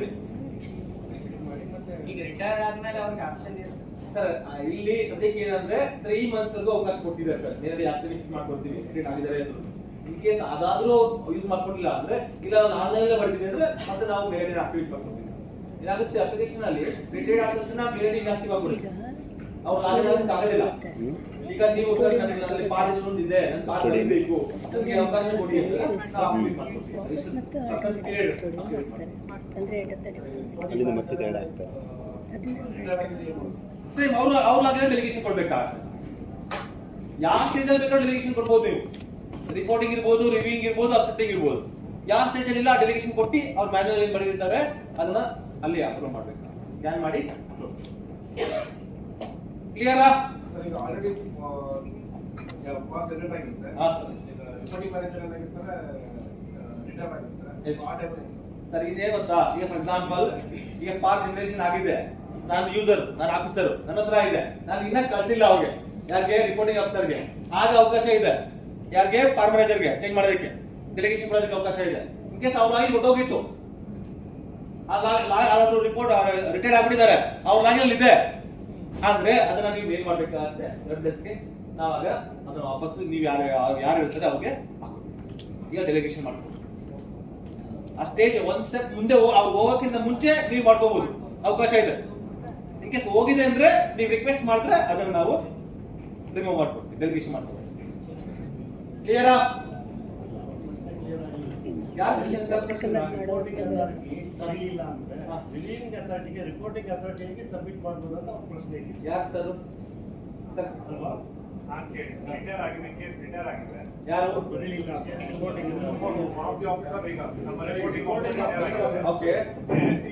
ಈಗ ರಿಟೈರ್ಡ್ ಆದ್ಮೇಲೆ ಅವ್ರಿಗೆ ಆಪ್ಷನ್ ಇದೆ ಸರ್. ಇಲ್ಲಿ ಸದ್ಯಕ್ಕೆ ಏನಂದ್ರೆ 3 ಮಂತ್ಸ್ ಅವಕಾಶ ಕೊಟ್ಟಿದ್ದಾರೆ ಸರ್. ನೇರವಾಗಿ ಆಕ್ಟಿವಿಟೀಸ್ ಮಾಡ್ಕೊಡ್ತೀವಿ ರಿಟೈರ್ಡ್ ಆಗಿದ್ದಾರೆ ಅಂತ. ಇನ್ ಕೇಸ್ ಅದಾದ್ರೂ ಯೂಸ್ ಮಾಡ್ಕೊಂಡಿಲ್ಲ ಅಂದ್ರೆ ಇಲ್ಲ ನಾನು ಆನ್ಲೈನ್ ಬರ್ತೀನಿ ಅಂದ್ರೆ ಮತ್ತೆ ನಾವು ಬೇರೆ ಆಕ್ಟಿವಿಟಿ ಮಾಡ್ಕೊಡ್ತೀವಿ. ಏನಾಗುತ್ತೆ ಅಪ್ಲಿಕೇಶನ್ ಅಲ್ಲಿ ರಿಟೈರ್ಡ್ ಆದ ತಕ್ಷಣ ಬೇರೆ ಇನ್ಆಕ್ಟಿವ್ ಆಗ್ಬಿಡುತ್ತೆ. ಅವ್ರು ಆಗೋದಕ್ಕೆ ಆಗೋದಿಲ್ಲ. ಈಗ ನೀವು ನನಗೆ ಪಾರ್ ಎಷ್ಟೊಂದು ಇದೆ, ನನ್ನ ಪಾರ್ ಬೇಕು, ನನಗೆ ಅವಕಾಶ ಕೊಡಿ ಅಂದ್ರೆ ನಾವು ಆಕ್ಟಿವೇಟ್ ಮಾಡ್ಕೊಡ್ತೀವಿ. ಅಲ್ಲಿಂದ ಮತ್ತೆ ಗೈಡ್ ಆಗ್ತಾರೆ. ಸೇಮ್ ಅವ್ರಾಗಲೇ ಡೆಲಿಗೇಷನ್ ಕೊಡ್ಬೇಕಾಗುತ್ತೆ. ಯಾವ ಸ್ಟೇಜ್ ಅಲ್ಲಿ ಬೇಕಾದ್ರೂ ಡೆಲಿಗೇಷನ್ ಕೊಡ್ಬೋದು ನೀವು. ರಿಪೋರ್ಟಿಂಗ್ ಇರ್ಬೋದು, ರಿವ್ಯೂಯಿಂಗ್ ಇರ್ಬೋದು, ಅಕ್ಸೆಪ್ಟಿಂಗ್ ಇರ್ಬೋದು. ಯಾವ ಸ್ಟೇಜ್ ಅಲ್ಲಿ ಇಲ್ಲ ಡೆಲಿಗೇಷನ್ ಕೊಟ್ಟು ಅವ್ರ ಮ್ಯಾನುವಲ್ ಏನ್ ಬರೆದಿರ್ತಾರೆ ಅದನ್ನ ಅಲ್ಲಿ ಅಪ್ಲೋಡ್ ಮಾಡ್ಬೇಕು. ಸ್ಕ್ಯಾನ್ ಮಾಡಿ ಕ್ಲಿಯರಾ? ಸರ್. ಈಗ ಆಲ್ರೆಡಿ ಪಾರ್ ಜನರೇಟ್ ಆಗಿರುತ್ತೆ. ಹಾ ಸರ್. ರಿಪೋರ್ಟಿಂಗ್ ಮ್ಯಾನೇಜರ್ ಏನಾಗಿರ್ತಾರೆ? ರಿಟೈರ್ಡ್ ಆಗಿರ್ತಾರೆ. Yes. ಆ ಟೈಮ್ ಅಲ್ಲಿ ಸರ್ ಇದೇನು ಗೊತ್ತಾ? ಈಗ ಫಾರ್ ಎಕ್ಸಾಂಪಲ್ ಈಗ ಪಾರ್ ಜನರೇಷನ್ ಆಗಿದೆ, ನಾನು ಯೂಸರ್, ನಾನು ಆಫೀಸರ್, ನನ್ನ ಹತ್ರ ಇದೆ, ನಾನು ಇನ್ನ ಕಳ್ಸಿಲ್ಲ ಅವ್ರಿಗೆ, ಯಾರಿಗೆ? ರಿಪೋರ್ಟಿಂಗ್ ಆಫೀಸರ್ಗೆ. ಆಗ ಅವಕಾಶ ಇದೆ ಯಾರಿಗೆ? ಪಾರ್ ಮ್ಯಾನೇಜರ್ಗೆ ಚೇಂಜ್ ಮಾಡೋದಕ್ಕೆ, ಡೆಲಿಗೇಷನ್ ಕೊಡೋದಕ್ಕೆ ಅವಕಾಶ ಇದೆ. ಇನ್ ಕೇಸ್ ಅವ್ರಾಗಿ ಹೊಟ್ಟೋಗಿತ್ತು, ರಿಪೋರ್ಟ್ ರಿಟೈರ್ಡ್ ಆಗ್ಬಿಟ್ಟಿದ್ದಾರೆ, ಅವ್ರ ಲಾಗಿನಲ್ಲಿ ಇದೆ ಅಂದ್ರೆ ಅದನ್ನ ನೀವು ಏನ್ ಮಾಡ್ಬೇಕಾಗತ್ತೆ? ವೆಬ್ ಡೆಸ್ಕ್ಗೆ ನಾವಾಗ ಅದನ್ನ ವಾಪಸ್ ನೀವು ಯಾರು ಇರ್ತಾರೆ ಅವ್ರಿಗೆ ಈಗ ಡೆಲಿಗೇಷನ್ ಮಾಡ್ಬೋದು. ಆ ಸ್ಟೇಜ್ ಒಂದ್ ಸ್ಟೆಪ್ ಮುಂದೆ ಅವ್ರು ಹೋಗೋಕ್ಕಿಂತ ಮುಂಚೆ ನೀವು ಮಾಡ್ಕೋಬಹುದು, ಅವಕಾಶ ಇದೆ. ಇನ್ ಕೇಸ್ ಹೋಗಿದೆ ಅಂದ್ರೆ ನೀವು ರಿಕ್ವೆಸ್ಟ್ ಮಾಡಿದ್ರೆ ಅದನ್ನ ನಾವು ರಿಮೂವ್ ಮಾಡ್ಕೊಡ್ತೀವಿ, ಡೆಲಿಗೇಷನ್ ಮಾಡ್ಕೊಡ್ತೀವಿ. ಕ್ಲಿಯರಾ? ಯಾರು ತರಲಿಲ್ಲ ಅಂದ್ರೆ ರಿಲೀವಿಂಗ್ ಅಥಾರಿಟಿಗೆ ರಿಪೋರ್ಟಿಂಗ್ ಅಥಾರಿಟಿಗೆ ಸಬ್ಮಿಟ್ ಮಾಡ್ಬೋದು ಅಂತ ಅವ್ರ ಪ್ರಶ್ನೆ ಇದೆ. ಯಾರು ಸರ್? ಅಲ್ವಾ? ರಿಟೈರ್ ಆಗಿದೆ, ಕೇಸ್ ರಿಟೈರ್ ಆಗಿದೆ. ಯಾರು? ಬರೀಲಿಲ್ಲ ರಿಪೋರ್ಟಿಂಗ್ ಆಫೀಸರ್ ಈಗ ನಮ್ಮ ರಿಪೋರ್ಟಿಂಗ್ ಆಫೀಸರ್ ರಿಟೈರ್ ಆಗಿದೆ. ಓಕೆ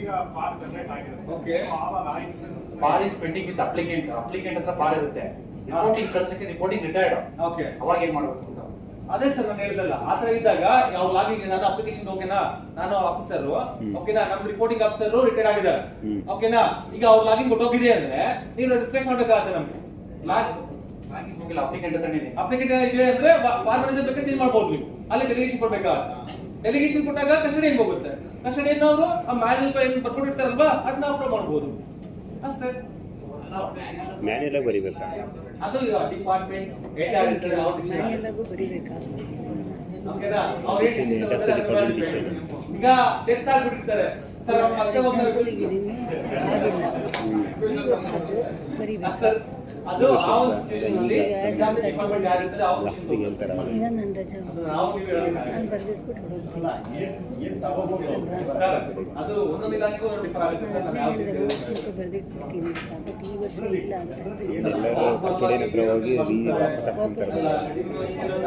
ಈಗ ಪಾರ್ ಜನರೇಟ್ ಆಗಿದೆ. Okay. So ಆವಾಗ ಆ ಇನ್ಸಿಡೆನ್ಸ್ ಪಾರ್ ಇಸ್ ಪೆಂಡಿಂಗ್ ವಿತ್ ಅಪ್ಲಿಕೆಂಟ್ ಹತ್ರ ಪಾರ್ ಇರುತ್ತೆ. ರಿಪೋರ್ಟಿಂಗ್ ಕಳ್ಸಕ್ಕೆ ರಿಪೋರ್ಟಿಂಗ್ ರಿಟೈರ್ಡ್. ಓಕೆ ಅವಾಗ ಏನ್ ಮಾಡ್ಬೇಕು ಅಂತ. ಅದೇ ಸರ್ ನಾನು ಹೇಳಿದಲ್ಲ ಆತರ ಇದ್ದಾಗ ಯಾವ ಲಾಗಿಂಗ್ ನಾನು ಅಪ್ಲಿಕೇಶನ್ ಓಕೆನಾ, ನಾನು ಆಫೀಸರ್ ಓಕೆನಾ, ನಮ್ ರಿಪೋರ್ಟಿಂಗ್ ಆಫೀಸರ್ ರಿಟೈರ್ಡ್ ಆಗಿದ್ದಾರೆ ಓಕೆನಾ, ಈಗ ಅವ್ರ ಲಾಗಿಂಗ್ ಕೊಟ್ಟೋಗಿದೆ ಅಂದ್ರೆ ನೀವು ರಿಕ್ವೆಸ್ಟ್ ಮಾಡ್ಬೇಕಾಗತ್ತೆ ನಮ್ಗೆ. ಹಾಗೆ ಹೋಗಿಲ್ಲ ಅಪ್ಲಿಕೆಂಟ್ ಹತ್ರನೇ ಇದೆ. ಅಪ್ಲಿಕೇಟ್ ಇದೆ ಅಂದ್ರೆ ಫಾರ್ಮಲ್ ಬೇಕಾದ್ರೆ ಚೇಂಜ್ ಮಾಡ್ಬೋದು ನೀವು, ಅಲ್ಲಿ ಡೆಲಿಗೇಷನ್ ಕೊಡ್ಬೇಕಾಗತ್ತೆ. ಡೆಲಿಗೇಷನ್ ಕೊಟ್ಟಾಗ ಕಸ್ಟಡಿ ಏನ್ ಹೋಗುತ್ತೆ, ಕಸ್ಟಡಿಯನ್ನು ಅವರು ಆ ಮ್ಯಾನ್ಯಲ್ ಏನ್ ಬರ್ಕೊಂಡಿರ್ತಾರಲ್ವಾ ಅದನ್ನ ಅಪ್ಲೋಡ್ ಮಾಡ್ಬೋದು ಅಷ್ಟೇ. ಮ್ಯಾನ್ಯಲ್ ಬರಿಬೇಕಾ? ಅದು ಡಿಪಾರ್ಟ್ಮೆಂಟ್ ಎಲ್ಲಗೂ ಬರಿಬೇಕಾ? ಓಕೆನಾ, ಅವ್ರು ಏನ್ decision ತಗೊಳ್ತಾರೆ ಅದ್ರ ಮೇಲೆ depend. ಈಗ ಡೆತ್ ಆಗ್ಬಿಟ್ಟಿರ್ತಾರೆ ಸರ್, ಅವ್ರು ಮತ್ತೆ ಹೋಗ್ತಾರೆ ಸರ್, ಅದು ಆ ಒಂದು ಸಿಚುವೇಶನ್ ಅಲ್ಲಿ ಎಕ್ಸಾಮ್ ಡಿಪಾರ್ಟ್ಮೆಂಟ್ ಯಾರು ಇರ್ತಾರೆ ಅವ್ರು ಲಾಸ್ಟಿಗೆ ಹೇಳ್ತಾರೆ ಈಗ ನನ್ನ ರಜಾ ನಾವು ನೀವು ಹೇಳೋದು ನಾನು ಬರ್ದಿಟ್ಬಿಟ್ಟು ಹೊರಡ್ತೀನಿ. ಏನ್ ತಗೋಬಹುದು ಸರ್, ಅದು ಒಂದೊಂದು ಇಲಾಖೆಗೂ ಡಿಫರ್ ಆಗುತ್ತೆ ಸರ್. ನಾವು ಯಾವ ರೀತಿ ಮುಂಚೆ ಬರ್ದಿಟ್ಬಿಡ್ತೀನಿ ಅಂತ, ಬಟ್ ಈ ವರ್ಷ ಇಲ್ಲ ಅಂತ ಎಲ್ಲರೂ ಕಸ್ಟಡಿಯನ್ ಹತ್ರ ಹೋಗಿ ವಾಪಸ್ ಹಾಕ್ಕೊಂತಾರೆ.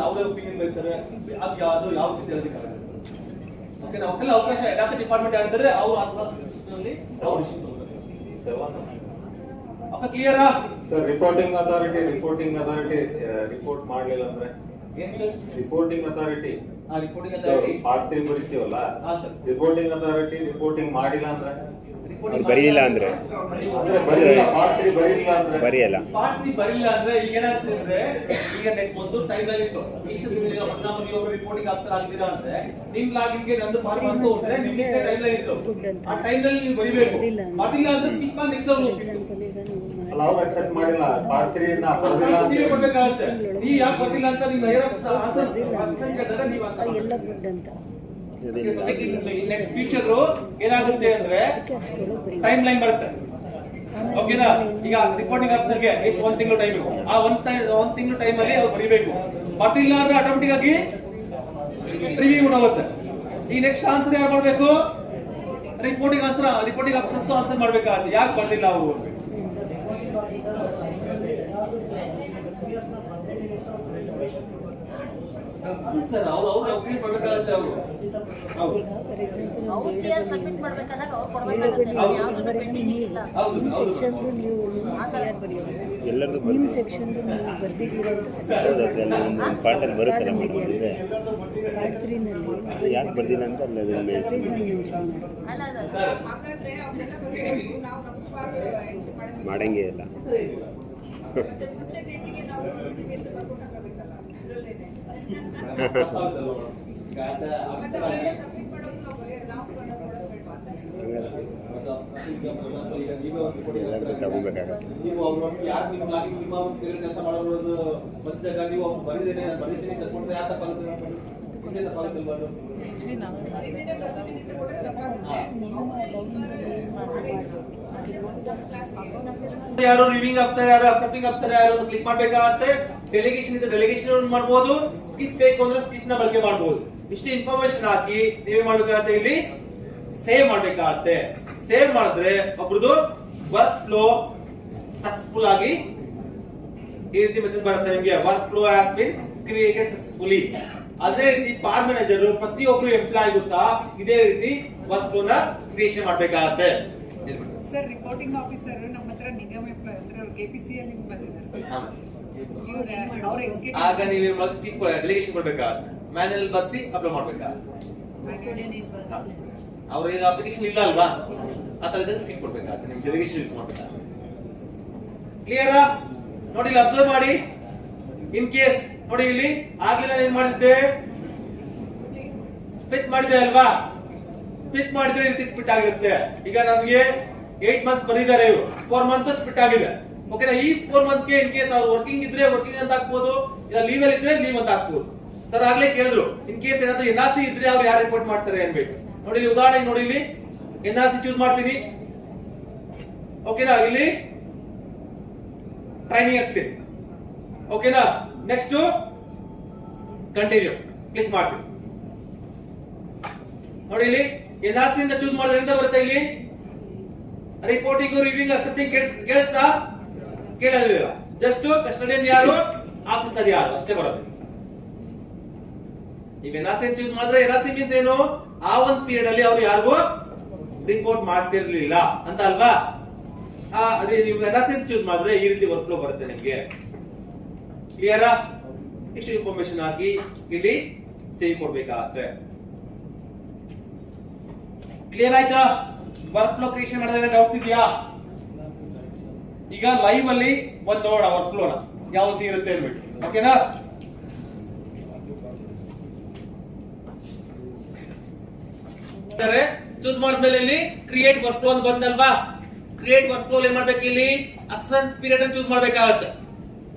ಅವರೇ ಒಪಿನಿಯನ್ ಬರೀತಾರೆ, ಅದು ಯಾವುದು ಯಾವ ರೀತಿ ಹೇಳೋದಕ್ಕಾಗಲ್ಲ. ಓಕೆ, ನಾವೆಲ್ಲ ಅವಕಾಶ ಡಾಕ್ಟರ್ ಡಿಪಾರ್ಟ್ಮೆಂಟ್ ಯಾರಿದ್ದಾರೆ ಅವರು ಅಲ್ಲಿ ಅವ್ರು ಅಪ್ಪ ಕ್ಲಿಯರಾ? ಸರ್ ರಿಪೋರ್ಟಿಂಗ್ ಅಥಾರಿಟಿ ರಿಪೋರ್ಟ್ ಮಾಡ್ಲಿಲ್ಲ ಅಂದ್ರೆ ಏನ್ ಸರ್ ರಿಪೋರ್ಟಿಂಗ್ ಅಥಾರಿಟಿ ಆ ರಿಪೋರ್ಟಿಂಗ್ ಅಥಾರಿಟಿ ಪಾರ್ಟ್ 3 ಬರೀತೀವಲ್ಲ, ಹಾ ಸರ್, ರಿಪೋರ್ಟಿಂಗ್ ಅಥಾರಿಟಿ ರಿಪೋರ್ಟಿಂಗ್ ಮಾಡಿಲ್ಲ ಅಂದ್ರೆ ಅವ್ರು ಬರೀಲಿಲ್ಲ ಅಂದ್ರೆ ಅಂದ್ರೆ ಬರೀಲ್ಲ, ಪಾರ್ಟ್ 3 ಬರೀಲಿಲ್ಲ ಅಂದ್ರೆ ಬರೆಯಲ್ಲ. ಪಾರ್ಟಿ ಬರಿಲ್ಲ ಅಂದ್ರೆ ಈಗ ಏನಾಗ್ತದೆ ಅಂದ್ರೆ, ಈಗ ನೆಕ್ಸ್ಟ್ ಒಂದು ಟೈಮ್ ಲೈನ್ ಇತ್ತು, ಇಷ್ಟು ದಿನ ಹೊನ್ನಾಮಿ ಒಬ್ಬರು ರಿಪೋರ್ಟಿಂಗ್ ಆಫೀಸರ್ ಆಗಿದ್ದೀರಾ ಅಂದ್ರೆ ನಿಮ್ ಲಾಗಿನ್ಗೆ ನಂದು ಫಾರ್ಮ್ ಅಂತ ಹೋದ್ರೆ ನಿಮ್ಗೆ ಟೈಮ್ ಲೈನ್ ಇತ್ತು, ಆ ಟೈಮ್ ಲೈನ್ ನೀವು ಬರಿಬೇಕು. ಬರಿಲ್ಲ ಅಂದ್ರೆ ಸ್ಕಿಪ್ ಮಾಡಿ ನೆಕ್ಸ್ಟ್ ಅವ್ರು ಹೋಗ್ತಿತ್ತು. ಎಕ್ಸಾಂಪಲ್ ಈಗ ನಾವು ಅಲ್ಲ ಅವ್ರು ಅಕ್ಸೆಪ್ಟ್ ಮಾಡಿಲ್ಲ, ಪಾರ್ಟ್ 3 ನ ಬರ್ದಿಲ್ಲ ಅಂತ ನೀವೇ ಹೇಳಿ. ಕೊಡ್ಬೇಕಾಗುತ್ತೆ. ನೀವ್ ಯಾಕೆ ಬರ್ದಿಲ್ಲ ಅಂತ ನಿಮ್ ಎಲ್ಲ ಗುಡ್ ಅಂತ ನೆಕ್ಸ್ಟ್ ಫ್ಯೂಚರ್ ಏನಾಗುತ್ತೆ ಅಂದ್ರೆ ಅದಕ್ಕೆ ಅಷ್ಟೆಲ್ಲ ಬರೀ ಟೈಮ್ ಲೈನ್ ಬರುತ್ತೆ ಓಕೆನಾ. ಈಗ ರಿಪೋರ್ಟಿಂಗ್ ಆಫೀಸರ್ಗೆ ಎಷ್ಟು ಒಂದ್ ತಿಂಗಳು ಟೈಮ್, ಆ ಒಂದ್ ತಿಂಗಳು ಟೈಮ್ ಅಲ್ಲಿ ಅವ್ರು ಬರೀಬೇಕು. ಬರ್ತಿಲ್ಲ ಅಂದ್ರೆ ಆಟೋಮೆಟಿಕ್ ಆಗಿ ರಿವ್ಯೂ ಹೋಗುತ್ತೆ. ಈಗ ನೆಕ್ಸ್ಟ್ ಆನ್ಸರ್ ಯಾರು ಮಾಡ್ಬೇಕು? ರಿಪೋರ್ಟಿಂಗ್ ಆಫೀಸರ್ಸ್ ಆನ್ಸರ್ ಮಾಡ್ಬೇಕಾಗುತ್ತೆ, ಯಾಕೆ ಬರ್ಲಿಲ್ಲ ಅವರು. ಸರ್ ಅವ್ರು ಒಪಿನಿಯನ್ ಕೊಡ್ಬೇಕಾಗುತ್ತೆ ಅವರು. ಹೌದು ಈಗ ಫಾರ್ ಎಕ್ಸಾಂಪಲ್ ಅವ್ರು ಸಿಆರ್ ಸಬ್ಮಿಟ್ ಮಾಡ್ಬೇಕಾದಾಗ ಅವ್ರು ಕೊಡ್ಬೇಕಾಗುತ್ತೆ. ಯಾವ್ದು ಪೆಂಡಿಂಗ್ ಇಲ್ಲ. ಹೌದು ಸರ್, ಹೌದು ಸೆಕ್ಷನ್ ನೀವು ಸಿಆರ್ ಬರೆಯೋದು, ಎಲ್ಲರದ್ದು ನಿಮ್ಮ ಸೆಕ್ಷನ್ ನೀವು ಬರ್ದಿದ್ದೀರೋ ಅಂತ ಹೌದು, ಅದರಲ್ಲಿ ಒಂದು ಪಾರ್ಟಲ್ಲಿ ಬರುತ್ತಲ್ಲ ಮೇಡಮ್, ಇದೆ ಪಾರ್ಟ್ 3 ನಲ್ಲಿ ಅದು ಯಾಕೆ ಬರ್ದಿಲ್ಲ ಅಂತ ಅಲ್ಲಿ ಅದನ್ನ ರೀಸನ್ ಮೆನ್ಷನ್ ಮಾಡಿ. ಅಲ್ಲ ಅಲ್ಲ ಸರ್ ಹಾಗಾದ್ರೆ ಅವ್ರನ್ನೆಲ್ಲ ಬರೀಬೇಕು, ನಾವು ನಮ್ಮ ಪಾರ್ಟ್ ಎಂಟ್ರಿ ಮಾಡಿದ್ವಿ. ಮಾಡಂಗೇ ಇಲ್ಲ. ಮತ್ತೆ ಮುಂಚೆ ಡೇಟಿಗೆ ನಾವು ಎಂದು ಬರ್ಕೊಟ್ಟಾಗಬೇಕಲ್ಲ ಇದರಲ್ಲೇನೆ. ಮತ್ತೆ ಅವರೆಲ್ಲ ಸಬ್ಮಿಟ್ ಮಾಡೋದು ನಾವು ನಾವು ಕೊಡೋದು ಬೇಡವಾ ಅಂತ ಎಲ್ಲರದ್ದು ತಗೋಬೇಕಾಗತ್ತೆ. ನೀವು ಅವ್ರ ಯಾರು ನಿಮ್ಮ ಲಾಗಿನ್ ನಿಮ್ಮ ಕೆಲಸ ಮಾಡೋದು ಬಂದಾಗ ನೀವು ಅವ್ರು ಬರೀದೇನೆ ಕರ್ಕೊಂಡ್ರೆ ಯಾಕೆ ತಪ್ಪಾಗುತ್ತೆ? ಮುಂದೆ ತಪ್ಪಾಗುತ್ತಲ್ವಾ? ಆಕ್ಚುಲಿ ನಾವು ಇದನ್ನೇ ಪ್ರತಿನಿಧಿತ್ವ ಕೊಟ್ಟರೆ ತಪ್ಪಾಗುತ್ತೆ. ಯಾರು ರಿವಿಂಗ್ ಆಫ್ಸರ್ ಯಾರು ಅಕ್ಸೆಪ್ಟಿಂಗ್ ಆಫ್ಸರ್ ಯಾರು ಕ್ಲಿಕ್ ಮಾಡ್ಬೇಕಾಗತ್ತೆ. ಡೆಲಿಗೇಷನ್ ಇದೆ ಡೆಲಿಗೇಷನ್ ಮಾಡ್ಬೋದು, ಸ್ಕಿಪ್ ಬೇಕು ಅಂದ್ರೆ ಸ್ಕಿಪ್ ನ ಬಳಕೆ ಮಾಡಬಹುದು. ಇಷ್ಟು ಇನ್ಫಾರ್ಮೇಶನ್ ಹಾಕಿ ನೀವೇ ಮಾಡ್ಬೇಕಾಗತ್ತೆ, ಇಲ್ಲಿ ಸೇವ್ ಮಾಡ್ಬೇಕಾಗತ್ತೆ. ಸೇವ್ ಮಾಡಿದ್ರೆ ಒಬ್ರದ್ದು ವರ್ಕ್ ಫ್ಲೋ ಸಕ್ಸಸ್ಫುಲ್ ಆಗಿ ಈ ರೀತಿ ಮೆಸೇಜ್ ಬರುತ್ತೆ ನಿಮಗೆ, work flow has been created successfully. ಅದೇ ರೀತಿ ಪಾರ್ ಮ್ಯಾನೇಜರ್ ಪ್ರತಿಯೊಬ್ರು ಎಂಪ್ಲಾಯಿಗೂ ಸಹ ಇದೇ ರೀತಿ ವರ್ಕ್ ಫ್ಲೋ ನ ಕ್ರಿಯೇಷನ್ ಮಾಡ್ಬೇಕಾಗತ್ತೆ. ಸರ್ ರಿಪೋರ್ಟಿಂಗ್ ಆಫೀಸರ್ ನಮ್ಮ ಹತ್ರ ನಿಗಮ ಅಂದ್ರೆ ಕೆಪಿಸಿಎಲ್ ಬಂದಿದ್ದಾರೆ. ಅವ್ರ ಎಕ್ಸಿಕ್ಯೂಟಿವ್ ಆಗ ನೀವೇನ್ ಮಾಡಿ ಸ್ಕಿಪ್ ಡೆಲಿಗೇಷನ್ ಕೊಡ್ಬೇಕಾಗತ್ತೆ, ಮ್ಯಾನ್ಯಲ್ ಬರ್ಸಿ ಅಪ್ಲೋಡ್ ಮಾಡ್ಬೇಕಾಗತ್ತೆ. ಅವ್ರಿಗೆ ಅಪ್ಲಿಕೇಶನ್ ಇಲ್ಲ ಅಲ್ವಾ, ಆ ತರ ಇದ್ದಾಗ ಸ್ಕಿಪ್ ಕೊಡ್ಬೇಕಾಗತ್ತೆ, ನಿಮ್ಗೆ ಡೆಲಿಗೇಷನ್ ಯೂಸ್ ಮಾಡ್ಬೇಕಾಗತ್ತೆ. ಕ್ಲಿಯರಾ? ನೋಡಿ ಇಲ್ಲಿ ಅಬ್ಸರ್ವ್ ಮಾಡಿ. ಇನ್ ಕೇಸ್ ನೋಡಿ ಇಲ್ಲಿ ಆಗ್ಲೇ ನಾನು ಏನ್ ಮಾಡಿದ್ದೆ, ಸ್ಪ್ಲಿಟ್ ಮಾಡಿದೆ ಅಲ್ವಾ, ಸ್ಪ್ಲಿಟ್ ಮಾಡಿದ್ರೆ ಈ ರೀತಿ ಸ್ಪ್ಲಿಟ್ ಆಗಿರುತ್ತೆ. ಈಗ ನಮ್ಗೆ 8 ಮಂತ್ಸ್ ಬರೀತಾರೆ, ಇವರು 4 ಮಂತ್ ಸ್ಪ್ಲಿಟ್ ಆಗಿದೆ ಓಕೆನಾ. ಈ 4 ಮಂತ್ ಗೆ ಇನ್ ಕೇಸ್ ಅವ್ರು ವರ್ಕಿಂಗ್ ಇದ್ರೆ ವರ್ಕಿಂಗ್ ಅಂತ ಹಾಕ್ಬೋದು, ಇಲ್ಲ ಲೀವ್ ಅಲ್ಲಿ ಇದ್ರೆ ಲೀವ್ ಅಂತ ಹಾಕ್ಬೋದು. ಸರ್ ಆಗ್ಲೇ ಕೇಳಿದ್ರು ಇನ್ ಕೇಸ್ ಏನಾದ್ರು ಎನ್ಆರ್ಸಿ ಇದ್ರೆ ಅವ್ರು ಯಾರು ರಿಪೋರ್ಟ್ ಮಾಡ್ತಾರೆ ಅನ್ಬೇಕು. ನೋಡಿ ಇಲ್ಲಿ ಉದಾಹರಣೆ ನೋಡಿ, ಇಲ್ಲಿ ಎನ್ಆರ್ಸಿ ಚೂಸ್ ಮಾಡ್ತೀನಿ ಓಕೆನಾ, ಇಲ್ಲಿ ಟ್ರೈನಿಂಗ್ ಆಗ್ತೀನಿ ಓಕೆನಾ. ನೆಕ್ಸ್ಟ್ ಕಂಟಿನ್ಯೂ ಕ್ಲಿಕ್ ಮಾಡ್ತೀವಿ. ನೋಡಿ ಇಲ್ಲಿ NRC ಅಂತ ಚೂಸ್ ಮಾಡೋದ್ರಿಂದ ಬರುತ್ತೆ ಇಲ್ಲಿ ರಿಪೋರ್ಟಿಂಗ್ ರಿವ್ಯೂಂಗ್ ಅಕ್ಸೆಪ್ಟಿಂಗ್ ಕೇಳುತ್ತಾ ಕೇಳೋದಿಲ್ಲ. ಜಸ್ಟ್ ಕಸ್ಟಡಿಯನ್ ಯಾರು ಆಫೀಸರ್ ಯಾರು ಅಷ್ಟೇ ಬರುತ್ತೆ. ನೀವು NRC ಚೂಸ್ ಮಾಡಿದ್ರೆ NRC ಮೀನ್ಸ್ ಏನು ಆ ಒಂದು ಪೀರಿಯಡ್ ಅಲ್ಲಿ ಅವ್ರು ಯಾರಿಗೂ ರಿಪೋರ್ಟ್ ಮಾಡ್ತಿರ್ಲಿಲ್ಲ ಅಂತ ಅಲ್ವಾ. ಅದೇ ನೀವು NRC ಚೂಸ್ ಮಾಡಿದ್ರೆ ಈ ರೀತಿ ವರ್ಕ್ ಫ್ಲೋ ಬರುತ್ತೆ ನಿಮಗೆ. ಕ್ಲಿಯರಾ? ಇಷ್ಟು ಇನ್ಫಾರ್ಮೇಶನ್ ಹಾಕಿ ಇಲ್ಲಿ ಸೇವ್ ಕೊಡ್ಬೇಕಾಗತ್ತೆ. ಕ್ಲಿಯರ್ ಆಯ್ತಾ? ವರ್ಕ್ ಫ್ಲೋ ಕ್ರಿಯೇಷನ್ ಮಾಡಿದಾಗ ಡೌಟ್ಸ್ ಇದೆಯಾ? ಈಗ ಲೈವ್ ಅಲ್ಲಿ ಒಂದು ನೋಡ ವರ್ಕ್ ಫ್ಲೋನ ಯಾವ ರೀತಿ ಇರುತ್ತೆ ಅನ್ಬಿಟ್ಟು. ಓಕೆನಾ? ಚೂಸ್ ಮಾಡಿದ್ಮೇಲೆ ಇಲ್ಲಿ ಕ್ರಿಯೇಟ್ ವರ್ಕ್ ಫ್ಲೋ ಅಂತ ಬಂದಲ್ವಾ. ಕ್ರಿಯೇಟ್ ವರ್ಕ್ ಫ್ಲೋ ಏನ್ ಮಾಡ್ಬೇಕು ಇಲ್ಲಿ ಅಸೆಸ್ಮೆಂಟ್ ಪೀರಿಯಡ್ ಅನ್ನು ಚೂಸ್ ಮಾಡ್ಬೇಕಾಗತ್ತೆ.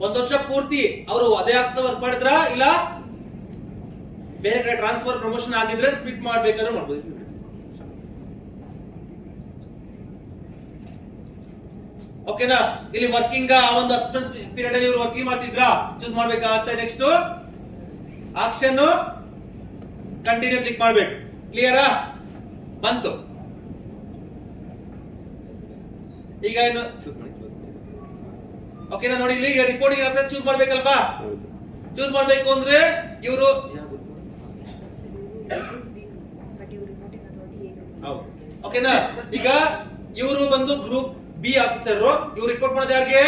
ಒಂದು ವರ್ಷ ಪೂರ್ತಿ ಅವರು ಅದೇ ಆಫೀಸ್ ವರ್ಕ್ ಮಾಡಿದ್ರ ಇಲ್ಲ ಬೇರೆ ಕಡೆ ಟ್ರಾನ್ಸ್ಫರ್ ಪ್ರಮೋಷನ್ ಆಗಿದ್ರೆ ಸ್ಪ್ಲಿಟ್ ಮಾಡ್ಬೇಕಾದ್ರೆ ಮಾಡ್ಬೋದು. ಓಕೆನಾ? ಇಲ್ಲಿ ವರ್ಕಿಂಗ್ ಆ ಒಂದು ಅಸೆಸ್ಮೆಂಟ್ ಪೀರಿಯಡ್ ಅಲ್ಲಿ ಇವರು ವರ್ಕಿಂಗ್ ಮಾಡ್ತಿದ್ರ ಚೂಸ್ ಮಾಡ್ಬೇಕಾಗತ್ತೆ. ನೆಕ್ಸ್ಟ್ ಆಕ್ಷನ್ ಕಂಟಿನ್ಯೂ ಕ್ಲಿಕ್ ಮಾಡ್ಬೇಕು. ಕ್ಲಿಯರಾ? ಬಂತು. ಈಗ ಏನು ಓಕೆನಾ? ನೋಡಿ ಇಲ್ಲಿ ಈಗ ರಿಪೋರ್ಟಿಂಗ್ ಆಫೀಸರ್ ಚೂಸ್ ಮಾಡ್ಬೇಕಲ್ವಾ. ಚೂಸ್ ಮಾಡ್ಬೇಕು ಅಂದ್ರೆ ಇವರು ಓಕೆನಾ? ಈಗ ಇವರು ಬಂದು ಗ್ರೂಪ್ ಬಿ ಆಫೀಸರ್, ಇವ್ರು ರಿಪೋರ್ಟ್ ಮಾಡೋದು ಯಾರಿಗೆ?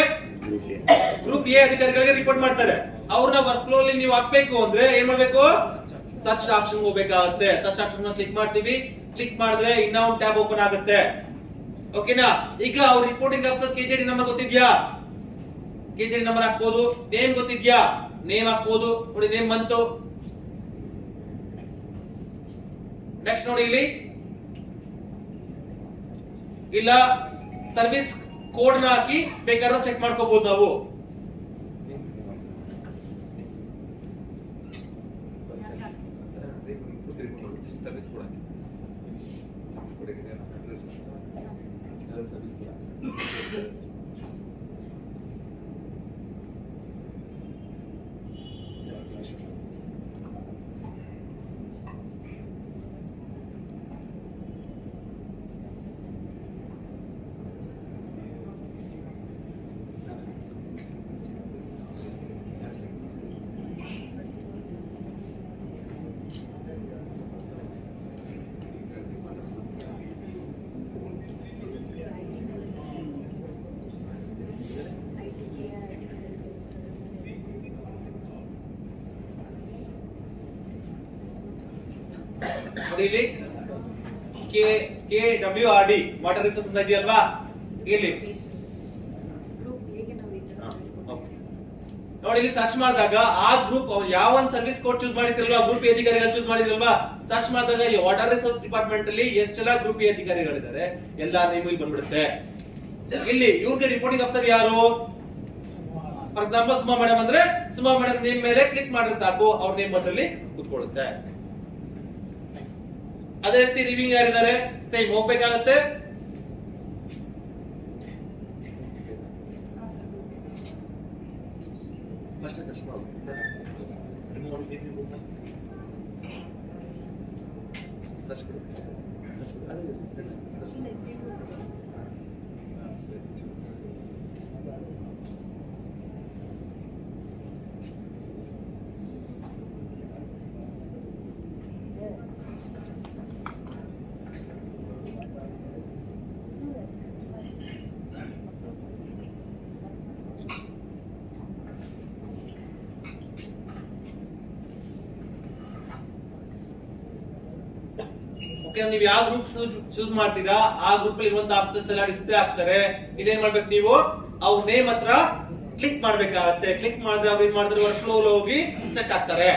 ಗ್ರೂಪ್ ಎ ಅಧಿಕಾರಿಗಳಿಗೆ ರಿಪೋರ್ಟ್ ಮಾಡ್ತಾರೆ. ಅವ್ರನ್ನ ವರ್ಕ್ ಫ್ಲೋ ಅಲ್ಲಿ ನೀವು ಹಾಕ್ಬೇಕು ಅಂದ್ರೆ ಏನ್ ಮಾಡ್ಬೇಕು? ಸರ್ಚ್ ಆಪ್ಷನ್ ಹೋಗ್ಬೇಕಾಗುತ್ತೆ. ಸರ್ಚ್ ಆಪ್ಷನ್ ಕ್ಲಿಕ್ ಮಾಡ್ತೀವಿ. ಕ್ಲಿಕ್ ಮಾಡಿದ್ರೆ ಇನ್ನ ಒಂದು ಟ್ಯಾಬ್ ಓಪನ್ ಆಗುತ್ತೆ. ಓಕೆನಾ? ಈಗ ಅವ್ರ ರಿಪೋರ್ಟಿಂಗ್ ಆಫೀಸರ್ KJD ನಂಬರ್ ಗೊತ್ತಿದ್ಯಾ? KJD ನಂಬರ್ ಹಾಕ್ಬೋದು. ನೇಮ್ ಗೊತ್ತಿದ್ಯಾ? ನೇಮ್ ಹಾಕ್ಬೋದು. ನೋಡಿ ನೇಮ್ ಬಂತು. ನೆಕ್ಸ್ಟ್ ನೋಡಿ ಇಲ್ಲಿ ಇಲ್ಲ ಸರ್ವಿಸ್ ಕೋಡ್ ನ ಹಾಕಿ ಬೇಕಾದ್ರೆ ಚೆಕ್ ಮಾಡ್ಕೋಬಹುದು ನಾವು. ಇಲ್ಲಿ KWRD ವಾಟರ್ ರಿಸೋರ್ಸ್ ಅಂತ ಇದೆಯಲ್ವಾ ಇಲ್ಲಿ ನೋಡಿ. ಇಲ್ಲಿ ಸರ್ಚ್ ಮಾಡಿದಾಗ ಆ ಗ್ರೂಪ್ ಯಾವ ಒಂದು ಸರ್ವಿಸ್ ಕೋಡ್ ಚೂಸ್ ಮಾಡಿದ್ರಲ್ವಾ, ಗ್ರೂಪ್ ಎ ಅಧಿಕಾರಿಗಳು ಚೂಸ್ ಮಾಡಿದ್ರಲ್ವಾ, ಸರ್ಚ್ ಮಾಡಿದಾಗ ಈ ವಾಟರ್ ರಿಸೋರ್ಸ್ ಡಿಪಾರ್ಟ್ಮೆಂಟ್ ಅಲ್ಲಿ ಎಷ್ಟೆಲ್ಲ ಗ್ರೂಪ್ ಎ ಅಧಿಕಾರಿಗಳಿದ್ದಾರೆ ಎಲ್ಲಾ ನೇಮ್ ಇಲ್ಲಿ ಬಂದ್ಬಿಡುತ್ತೆ. ಇಲ್ಲಿ ಇವ್ರಿಗೆ ರಿಪೋರ್ಟಿಂಗ್ ಆಫೀಸರ್ ಯಾರು? ಫಾರ್ ಎಕ್ಸಾಂಪಲ್ ಸುಮಾ ಮೇಡಮ್ ಅಂದ್ರೆ ಸುಮಾ ಮೇಡಮ್ ನೇಮ್ ಮೇಲೆ ಕ್ಲಿಕ್ ಮಾಡಿದ್ರೆ ಸಾಕು, ಅವ್ರ ನೇಮ್ ಬಂದಲ್ಲಿ ಕೂತ್ಕೊಳ್ಳುತ್ತೆ. ಅದೇ ರೀತಿ ರಿವ್ಯೂಂಗ್ ಯಾರಿದ್ದಾರೆ ಸೇಮ್ ಹೋಗ್ಬೇಕಾಗತ್ತೆ. ಫಸ್ಟ್ ಸರ್ಚ್ ಮಾಡಿ ನೀವು ಯಾವ ಗ್ರೂಪ್ ಚೂಸ್ ಮಾಡ್ತೀರಾ ಆ ಗ್ರೂಪ್ ಅಲ್ಲಿ ಇರುವಂತ ಆಫೀಸರ್ಸ್ ಎಲ್ಲ ಡಿಸ್ಪ್ಲೇ ಆಗ್ತಾರೆ. ಇದೇನ್ ಮಾಡ್ಬೇಕು ನೀವು ಅವ್ರ ನೇಮ್ ಹತ್ರ ಕ್ಲಿಕ್ ಮಾಡ್ಬೇಕಾಗತ್ತೆ. ಕ್ಲಿಕ್ ಮಾಡಿದ್ರೆ ಅವ್ರು ಏನ್ ಮಾಡಿದ್ರೆ ವರ್ಕ್ ಫ್ಲೋ ಹೋಗಿ ಸೆಟ್ ಆಗ್ತಾರೆ.